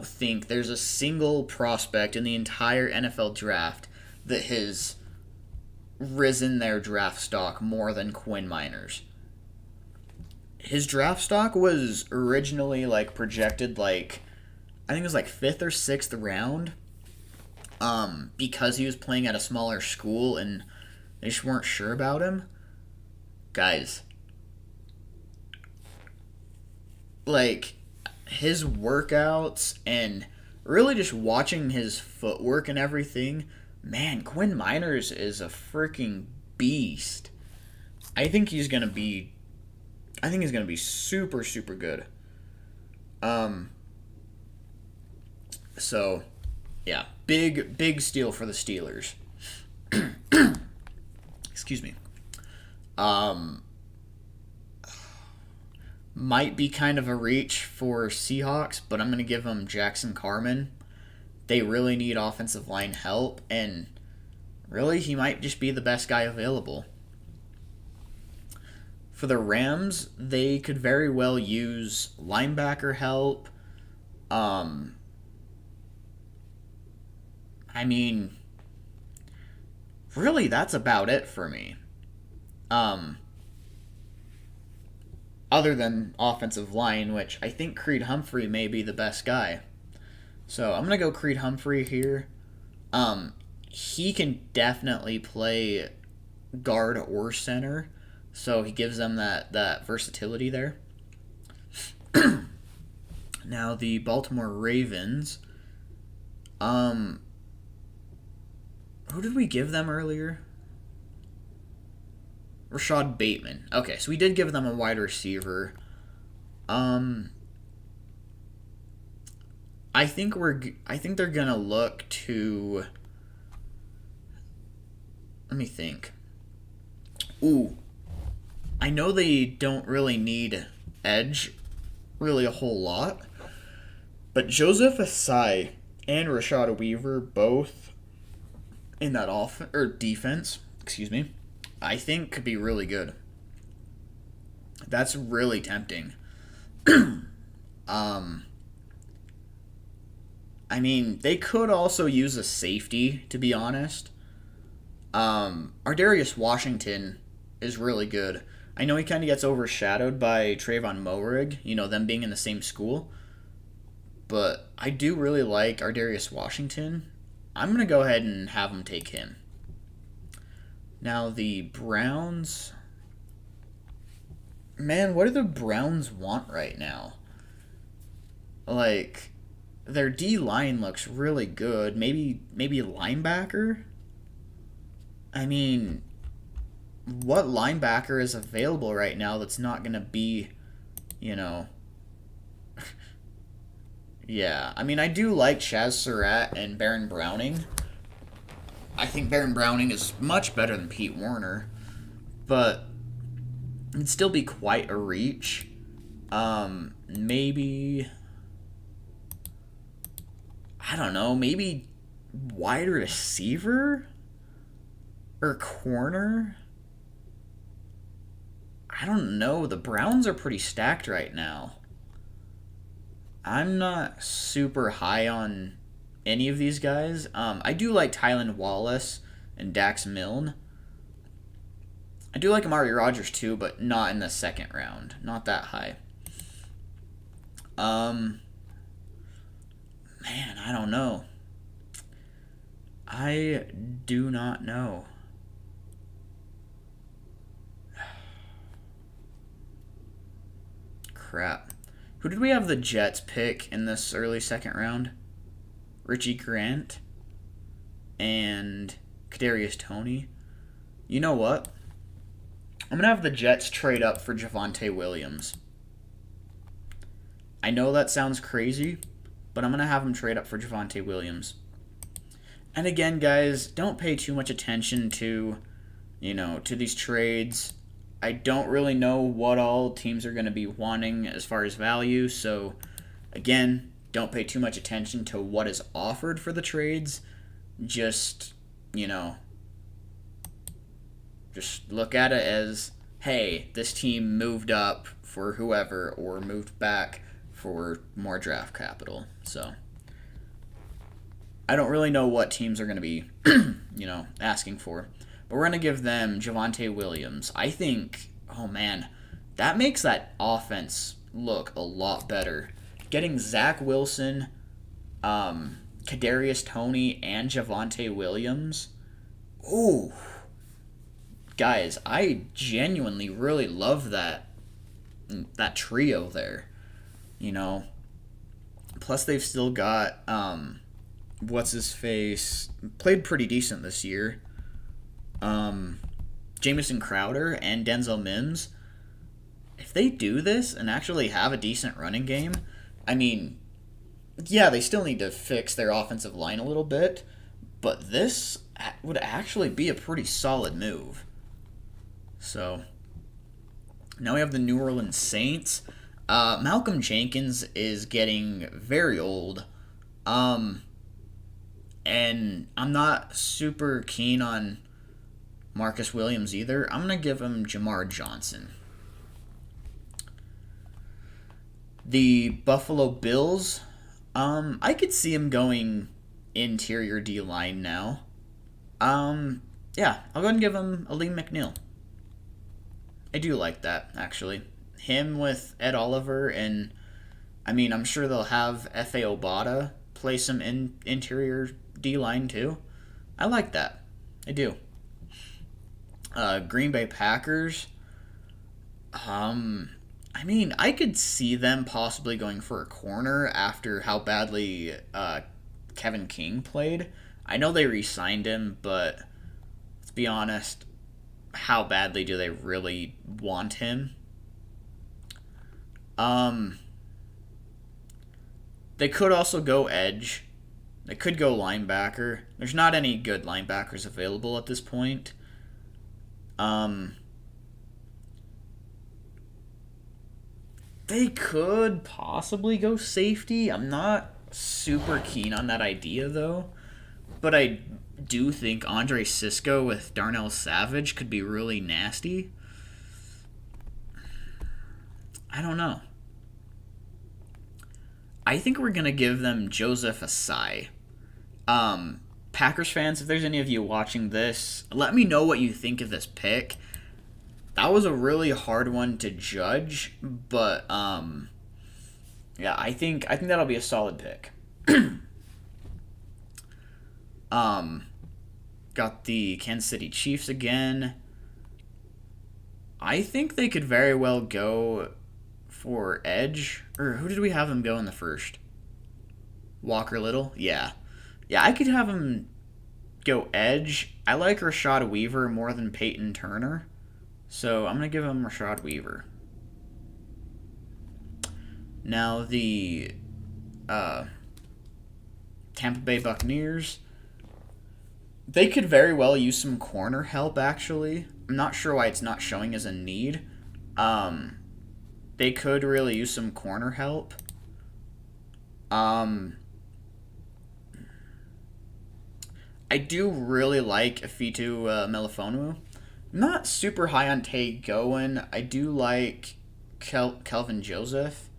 think there's a single prospect in the entire NFL draft that has risen their draft stock more than Quinn Miners. His draft stock was originally like projected like I think it was like 5th or 6th round. Because he was playing at a smaller school and they just weren't sure about him. Guys, like his workouts and really just watching his footwork and everything, man, Quinn Miners is a freaking beast. I think he's gonna be super, super good. So yeah, big steal for the Steelers. Excuse me. Might be kind of a reach for Seahawks, but I'm going to give them Jackson Carman. They really need offensive line help, and really, he might just be the best guy available. For the Rams, they could very well use linebacker help. I mean, really, that's about it for me. Other than offensive line, which I think Creed Humphrey may be the best guy. So I'm going to go Creed Humphrey here. He can definitely play guard or center, so he gives them that versatility there. Now the Baltimore Ravens. Who did we give them earlier? Rashad Bateman. Okay, so we did give them a wide receiver. I think they're gonna look to. Let me think. Ooh, I know they don't really need edge, really a whole lot, but Joseph Asai and Rashad Weaver both in that defense. Excuse me. I think could be really good. That's really tempting. I mean, they could also use a safety, to be honest. Ardarius Washington is really good. I know he kind of gets overshadowed by Trayvon Moehrig, them being in the same school. But I do really like Ardarius Washington. I'm going to go ahead and have him take him. Now, the Browns. Man, what do the Browns want right now? Like, their D-line looks really good. Maybe linebacker? I mean, what linebacker is available right now that's not going to be, Yeah, I mean, I do like Chaz Surratt and Baron Browning. I think Baron Browning is much better than Pete Werner, but it'd still be quite a reach. Maybe, I don't know, maybe wide receiver or corner? I don't know. The Browns are pretty stacked right now. I'm not super high on any of these guys. I do like Tylan Wallace and Dax Milne. I do like Amari Rodgers too, but not in the second round. Not that high. Man, I don't know. I do not know. Crap. Who did we have the Jets pick in this early second round? Richie Grant and Kadarius Toney. You know what? I'm going to have the Jets trade up for Javonte Williams. I know that sounds crazy, but I'm going to have them trade up for Javonte Williams. And again, guys, don't pay too much attention to these trades. I don't really know what all teams are going to be wanting as far as value, so again, don't pay too much attention to what is offered for the trades. Just look at it as, hey, this team moved up for whoever or moved back for more draft capital. So I don't really know what teams are going to be, asking for. but we're going to give them Javonte Williams. I think, oh man, that makes that offense look a lot better. Getting Zach Wilson, Kadarius Toney, and Javonte Williams. Ooh, guys, I genuinely really love that trio there. You know, plus they've still got what's his face played pretty decent this year. Jamison Crowder and Denzel Mims. If they do this and actually have a decent running game, I mean, yeah, they still need to fix their offensive line a little bit, but this would actually be a pretty solid move. So, now we have the New Orleans Saints. Malcolm Jenkins is getting very old. And I'm not super keen on Marcus Williams either. I'm going to give him Jamar Johnson. The Buffalo Bills, I could see him going interior D-line now. Yeah, I'll go ahead and give him Aleem McNeil. I do like that, actually. Him with Ed Oliver, and I mean, I'm sure they'll have F.A. Obata play some interior D-line too. I like that. I do. Green Bay Packers. I mean, I could see them possibly going for a corner after how badly Kevin King played. I know they re-signed him, but let's be honest, how badly do they really want him? They could also go edge. They could go linebacker. There's not any good linebackers available at this point. They could possibly go safety. I'm not super keen on that idea, though. But I do think Andre Cisco with Darnell Savage could be really nasty. I don't know. I think we're going to give them Joseph Asai. Packers fans, if there's any of you watching this, let me know what you think of this pick. That was a really hard one to judge, but yeah, I think that'll be a solid pick. Got the Kansas City Chiefs again. I think they could very well go for edge. Or who did we have them go in the first? Walker Little? Yeah. Yeah, I could have him go edge. I like Rashad Weaver more than Peyton Turner. So I'm going to give him Rashad Weaver. Now the Tampa Bay Buccaneers. They could very well use some corner help, actually. I'm not sure why it's not showing as a need. They could really use some corner help. I do really like Afitu Melifonwu. Not super high on Tay Gowan. I do like Kelvin Joseph.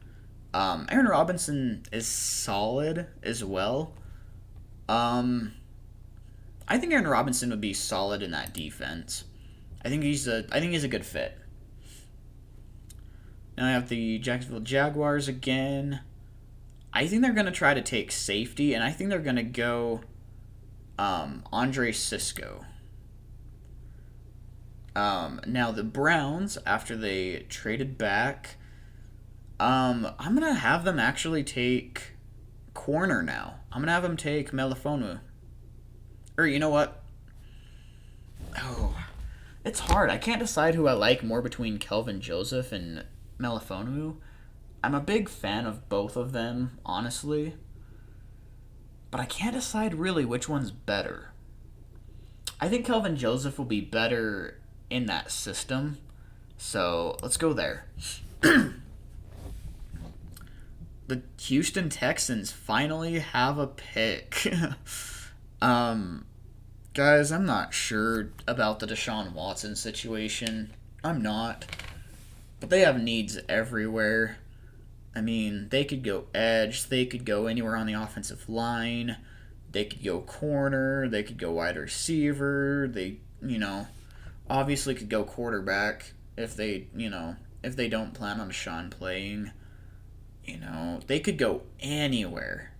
Aaron Robinson is solid as well. I think Aaron Robinson would be solid in that defense. I think he's a good fit. Now I have the Jacksonville Jaguars again. I think they're going to try to take safety, and I think they're going to go Andre Cisco. Now the Browns, after they traded back, I'm going to have them actually take corner now. I'm going to have them take Melifonwu. Or you know what? Oh, it's hard. I can't decide who I like more between Kelvin Joseph and Melifonwu. I'm a big fan of both of them, honestly. But I can't decide really which one's better. I think Kelvin Joseph will be better in that system. So let's go there. The Houston Texans finally have a pick. Guys, I'm not sure about the Deshaun Watson situation. I'm not. But they have needs everywhere. I mean, they could go edge. They could go anywhere on the offensive line. They could go corner. They could go wide receiver. obviously could go quarterback if they don't plan on Deshaun playing. They could go anywhere.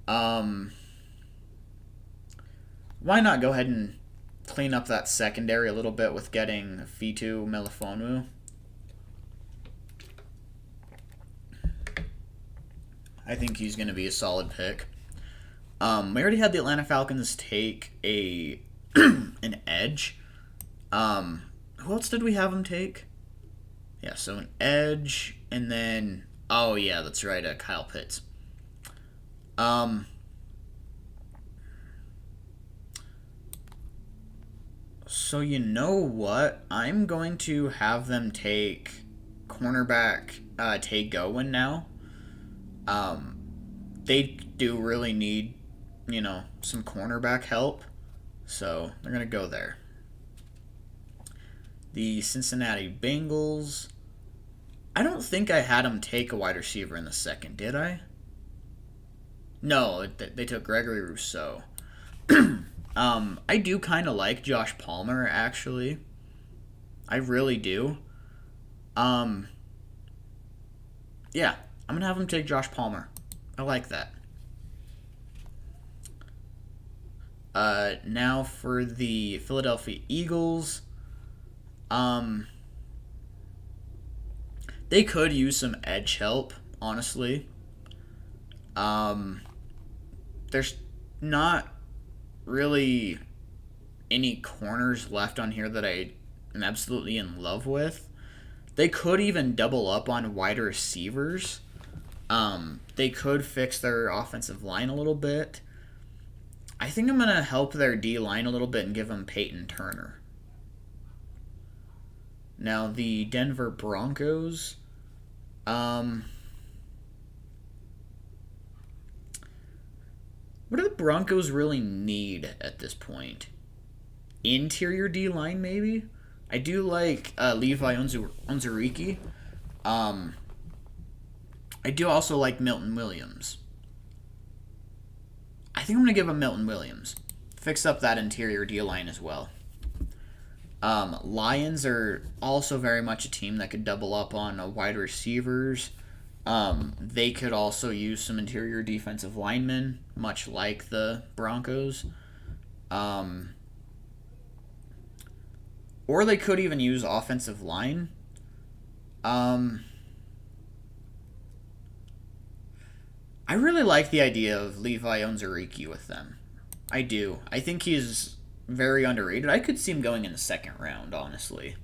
Why not go ahead and clean up that secondary a little bit with getting Fitu Melifonwu? I think he's going to be a solid pick. We already had the Atlanta Falcons take an edge. Who else did we have them take? Yeah, so an edge, and then that's right, Kyle Pitts. So you know what? I'm going to have them take cornerback Tay Gowan now. They do really need, some cornerback help, so they're going to go there. The Cincinnati Bengals. I don't think I had them take a wide receiver in the second, did I? No, they took Gregory Rousseau. I do kind of like Josh Palmer, actually. I really do. Yeah, I'm going to have him take Josh Palmer. I like that. Now for the Philadelphia Eagles. They could use some edge help, honestly. There's not really any corners left on here that I am absolutely in love with. They could even double up on wide receivers. They could fix their offensive line a little bit. I think I'm going to help their D-line a little bit and give them Peyton Turner. Now, the Denver Broncos. What do the Broncos really need at this point? Interior D-line, maybe? I do like Levi Onwuzurike. I do also like Milton Williams. I think I'm going to give him Milton Williams. Fix up that interior D-line as well. Lions are also very much a team that could double up on wide receivers. They could also use some interior defensive linemen, much like the Broncos. Or they could even use offensive line. I really like the idea of Levi Onwuzurike with them. I do. I think he's very underrated. I could see him going in the second round, honestly.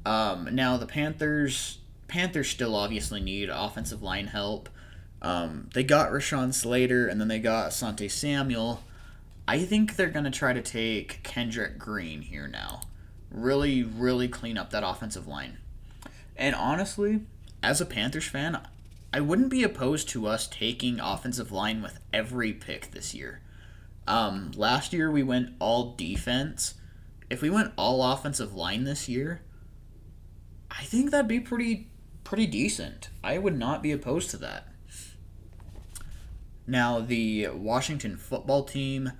Now the Panthers still obviously need offensive line help. They got Rashawn Slater, and then they got Asante Samuel. I think they're going to try to take Kendrick Green here now. Really, really clean up that offensive line. And honestly, as a Panthers fan, I wouldn't be opposed to us taking offensive line with every pick this year. Last year we went all defense. If we went all offensive line this year, I think that'd be pretty decent. I would not be opposed to that. Now the Washington football team,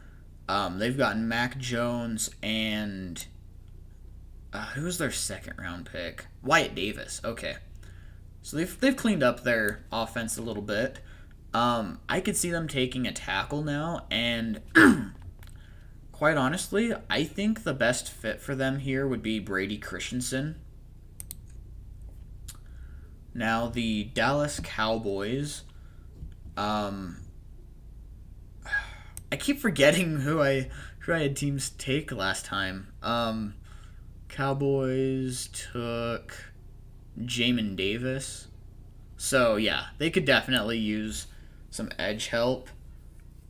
they've gotten Mac Jones and who was their second round pick? Wyatt Davis. Okay, so they've cleaned up their offense a little bit. I could see them taking a tackle now, and quite honestly, I think the best fit for them here would be Brady Christensen. Now, the Dallas Cowboys. I keep forgetting who I had teams take last time. Cowboys took Jamin Davis. So, yeah, they could definitely use some edge help.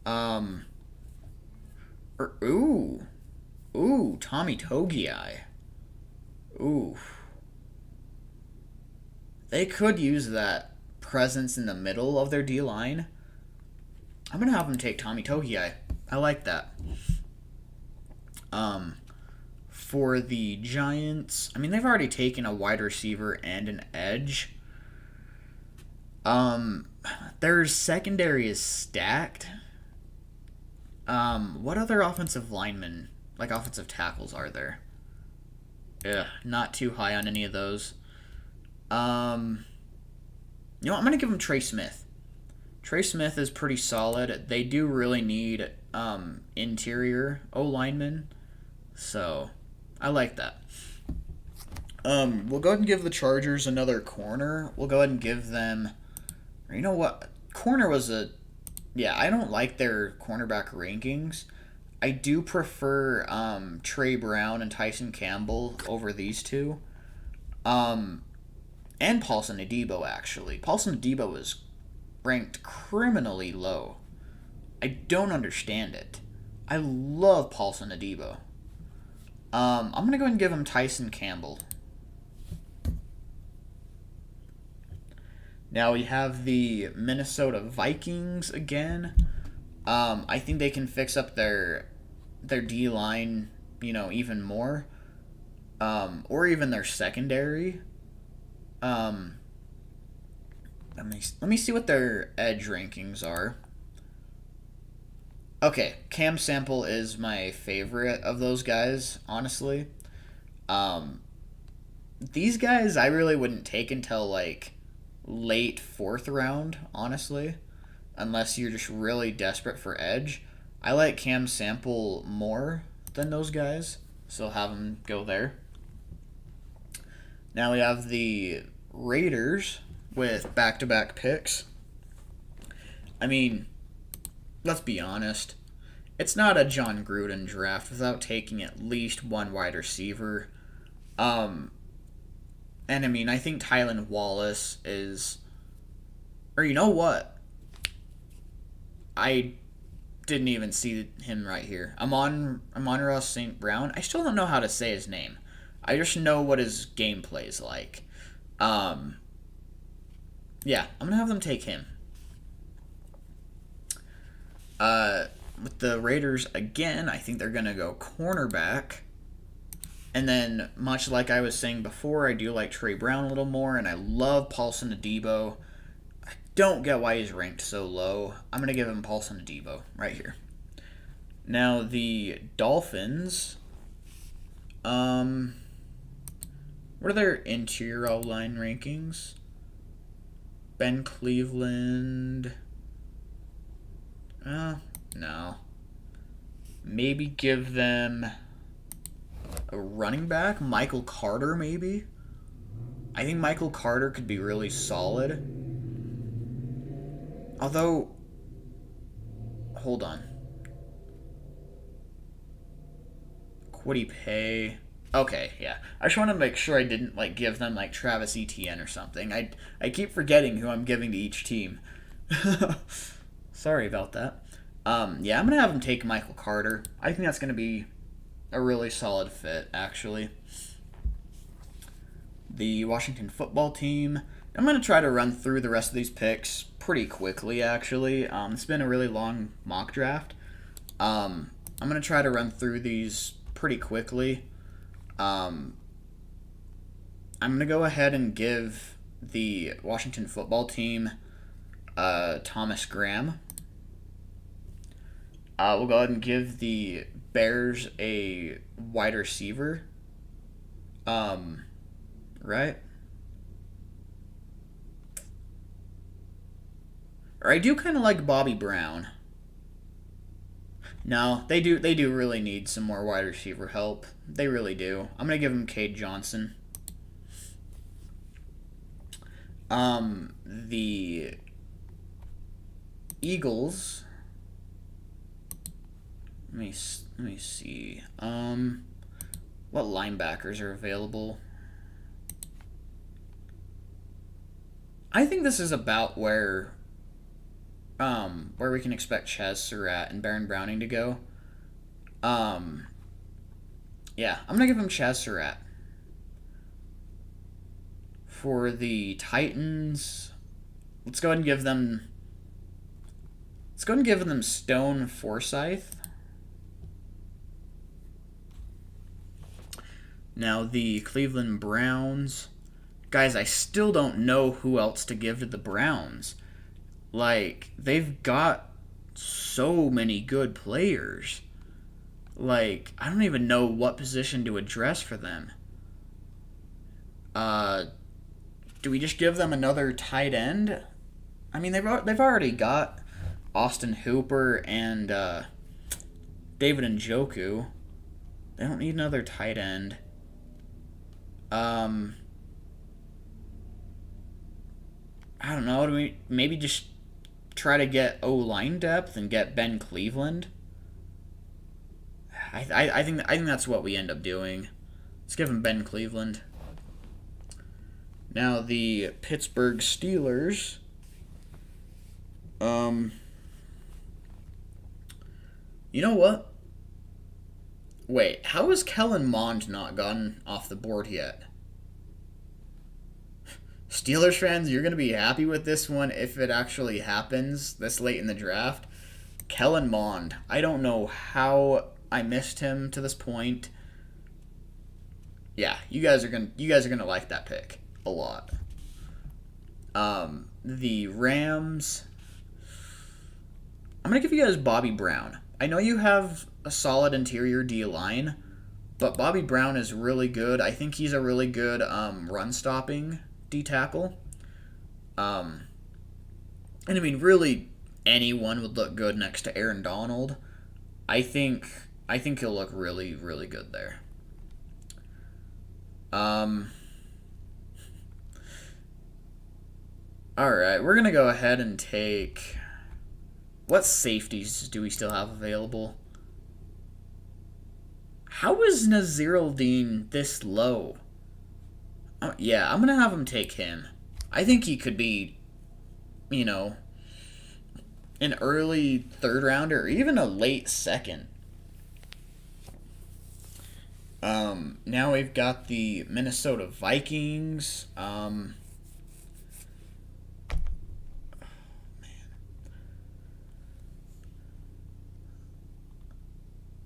Tommy Togiai. Ooh. They could use that presence in the middle of their D-line. I'm going to have them take Tommy Togiai. I like that. For the Giants, I mean, they've already taken a wide receiver and an edge. Their secondary is stacked. What other offensive linemen like offensive tackles are there? Yeah, not too high on any of those. You know what? I'm gonna give him Trey Smith. Trey Smith is pretty solid. They do really need interior O linemen, so I like that. We'll go ahead and give the Chargers another corner. We'll go ahead and give them. You know what? Corner was a. Yeah, I don't like their cornerback rankings. I do prefer Trey Brown and Tyson Campbell over these two. And Paulson Adebo, actually. Paulson Adebo was ranked criminally low. I don't understand it. I love Paulson Adebo. I'm going to go ahead and give him Tyson Campbell. Now we have the Minnesota Vikings again. I think they can fix up their D-line, even more. Or even their secondary. Let me see what their edge rankings are. Okay, Cam Sample is my favorite of those guys, honestly. These guys I really wouldn't take until late fourth round, honestly, unless you're just really desperate for edge. I like Cam Sample more than those guys, so I'll have him go there. Now we have the Raiders with back-to-back picks. I mean, let's be honest. It's not a John Gruden draft without taking at least one wide receiver. And I mean, I think Tylan Wallace is... Or you know what? I didn't even see him right here. Amon-Ra St. Brown. I still don't know how to say his name. I just know what his gameplay is like. Yeah, I'm going to have them take him. With the Raiders, again, I think they're going to go cornerback. And then, much like I was saying before, I do like Trey Brown a little more, and I love Paulson Adebo. I don't get why he's ranked so low. I'm going to give him Paulson Adebo right here. Now, the Dolphins, what are their interior O-line rankings? Ben Cleveland. No. Maybe give them a running back? Michael Carter, maybe? I think Michael Carter could be really solid. Although, hold on. Quiddy Pay. Okay, yeah. I just want to make sure I didn't give them Travis Etienne or something. I keep forgetting who I'm giving to each team. Sorry about that. Yeah, I'm gonna have him take Michael Carter. I think that's gonna be a really solid fit, actually. The Washington football team. I'm gonna try to run through the rest of these picks pretty quickly, actually. It's been a really long mock draft. I'm gonna try to run through these pretty quickly. I'm going to go ahead and give the Washington football team Thomas Graham. We'll go ahead and give the Bears a wide receiver. Right? Or I do kind of like Bobby Brown. No, they do really need some more wide receiver help. They really do. I'm going to give them Cade Johnson. The Eagles. Let me see. What linebackers are available? I think this is about where we can expect Chaz Surratt and Baron Browning to go. Yeah, I'm going to give him Chaz Surratt. For the Titans, let's go ahead and give them Stone Forsyth. Now the Cleveland Browns. Guys, I still don't know who else to give to the Browns. They've got so many good players. Like, I don't even know what position to address for them. Uh, do we just give them another tight end? I mean, they've already got Austin Hooper and David Njoku. They don't need another tight end. I don't know. Do we maybe just try to get O-line depth and get Ben Cleveland? I think that's what we end up doing. Let's give him Ben Cleveland. Now the Pittsburgh Steelers. You know what? Wait, how has Kellen Mond not gotten off the board yet? Steelers fans, you're going to be happy with this one if it actually happens this late in the draft. Kellen Mond. I don't know how I missed him to this point. Yeah, you guys are gonna like that pick a lot. The Rams. I'm gonna give you guys Bobby Brown. I know you have a solid interior D line, but Bobby Brown is really good. I think he's a really good run stopping D tackle. And I mean, really, anyone would look good next to Aaron Donald. I think he'll look really, really good there. Alright, we're going to go ahead and take... What safeties do we still have available? How is Nazir-Dean this low? Yeah, I'm going to have him take him. I think he could be, an early third rounder or even a late second. Now we've got the Minnesota Vikings.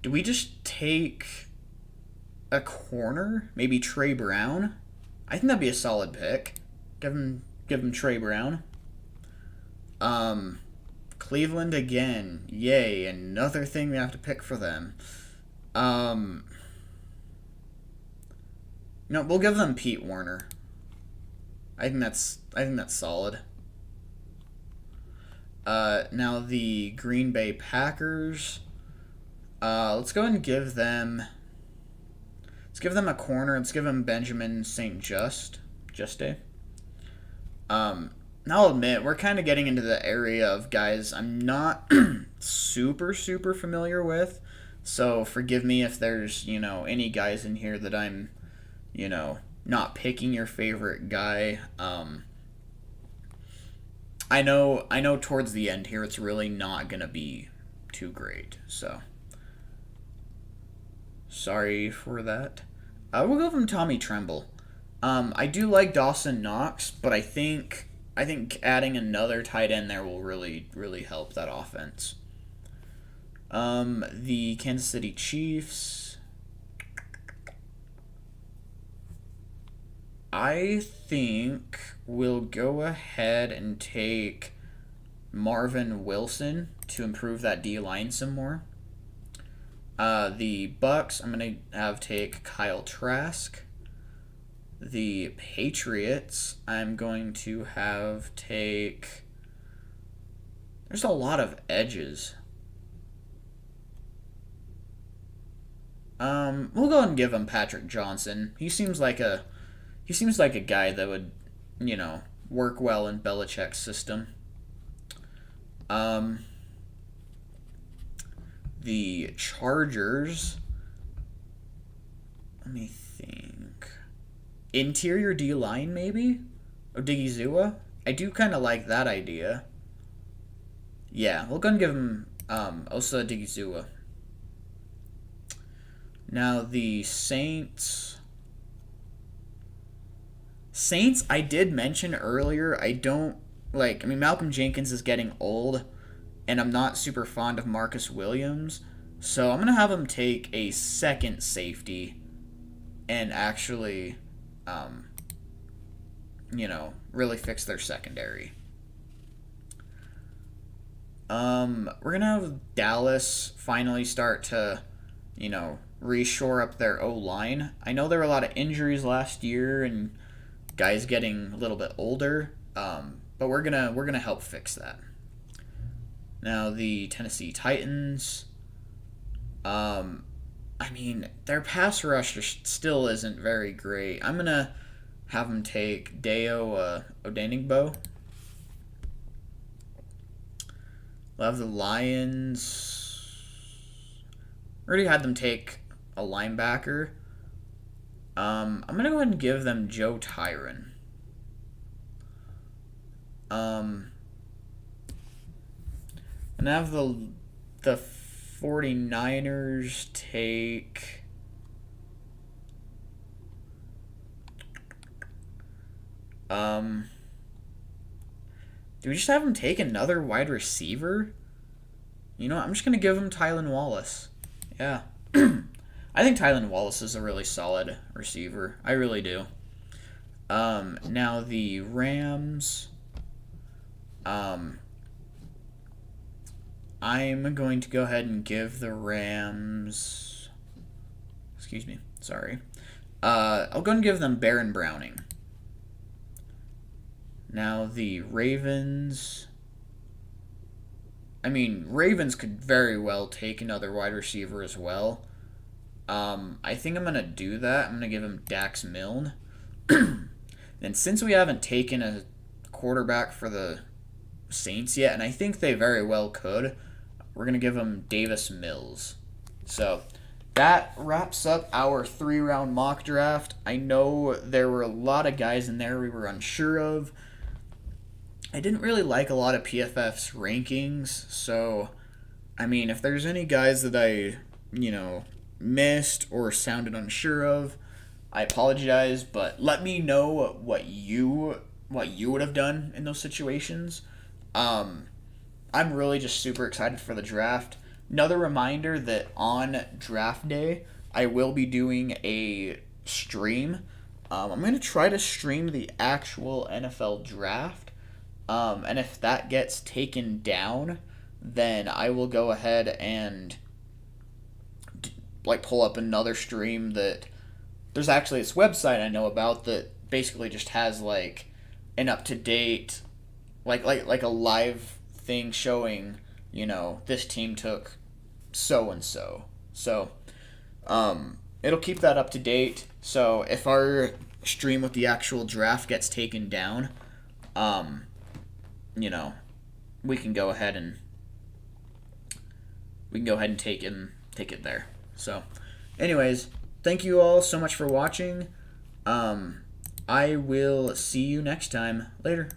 Do we just take a corner? Maybe Trey Brown? I think that'd be a solid pick. Give him Trey Brown. Cleveland again. Yay, another thing we have to pick for them. No, we'll give them Pete Werner. I think that's solid. Now the Green Bay Packers. Let's go ahead and give them. Let's give them a corner. Let's give them Benjamin St. Juste. Now I'll admit we're kind of getting into the area of guys I'm not super familiar with. So forgive me if there's any guys in here that I'm not picking your favorite guy. I know towards the end here it's really not gonna be too great. So sorry for that. We'll go from Tommy Tremble. I do like Dawson Knox, but I think adding another tight end there will really help that offense. The Kansas City Chiefs. I think we'll go ahead and take Marvin Wilson to improve that D-line some more. The Bucks, I'm going to have take Kyle Trask. The Patriots, I'm going to have take... There's a lot of edges. We'll go ahead and give him Patrick Johnson. He seems like a guy that would, work well in Belichick's system. The Chargers. Let me think. Interior D-line, maybe? Odigizua? I do kind of like that idea. Yeah, we'll go and give him Osa Odigizua. Now, the Saints, I did mention earlier, Malcolm Jenkins is getting old, and I'm not super fond of Marcus Williams, so I'm going to have him take a second safety and actually, really fix their secondary. We're going to have Dallas finally start to, reshore up their O-line. I know there were a lot of injuries last year and guys getting a little bit older, but we're gonna help fix that. Now the Tennessee Titans. Their pass rush still isn't very great. I'm gonna have them take Deo Odenigbo. We'll have the Lions. Already had them take a linebacker. I'm gonna go ahead and give them Joe Tyron. And have the 49ers take do we just have them take another wide receiver? I'm just gonna give them Tylan Wallace. Yeah. I think Tylan Wallace is a really solid receiver. I really do. Now the Rams. I'm going to go ahead and give the Rams. Excuse me. Sorry. I'll go and give them Baron Browning. Now the Ravens. Ravens could very well take another wide receiver as well. I think I'm going to do that. I'm going to give him Dax Milne. And since we haven't taken a quarterback for the Saints yet, and I think they very well could, we're going to give him Davis Mills. So that wraps up our 3-round mock draft. I know there were a lot of guys in there we were unsure of. I didn't really like a lot of PFF's rankings, so, if there's any guys that I, missed or sounded unsure of, I apologize, but let me know what you would have done in those situations. I'm really just super excited for the draft. Another reminder that on draft day, I will be doing a stream. I'm going to try to stream the actual NFL draft. And if that gets taken down, then I will go ahead and pull up another stream that there's actually this website I know about that basically just has an up-to-date like a live thing showing, this team took so and so. So it'll keep that up to date. So if our stream with the actual draft gets taken down, we can go ahead and take it there. So anyways, thank you all so much for watching. I will see you next time. Later.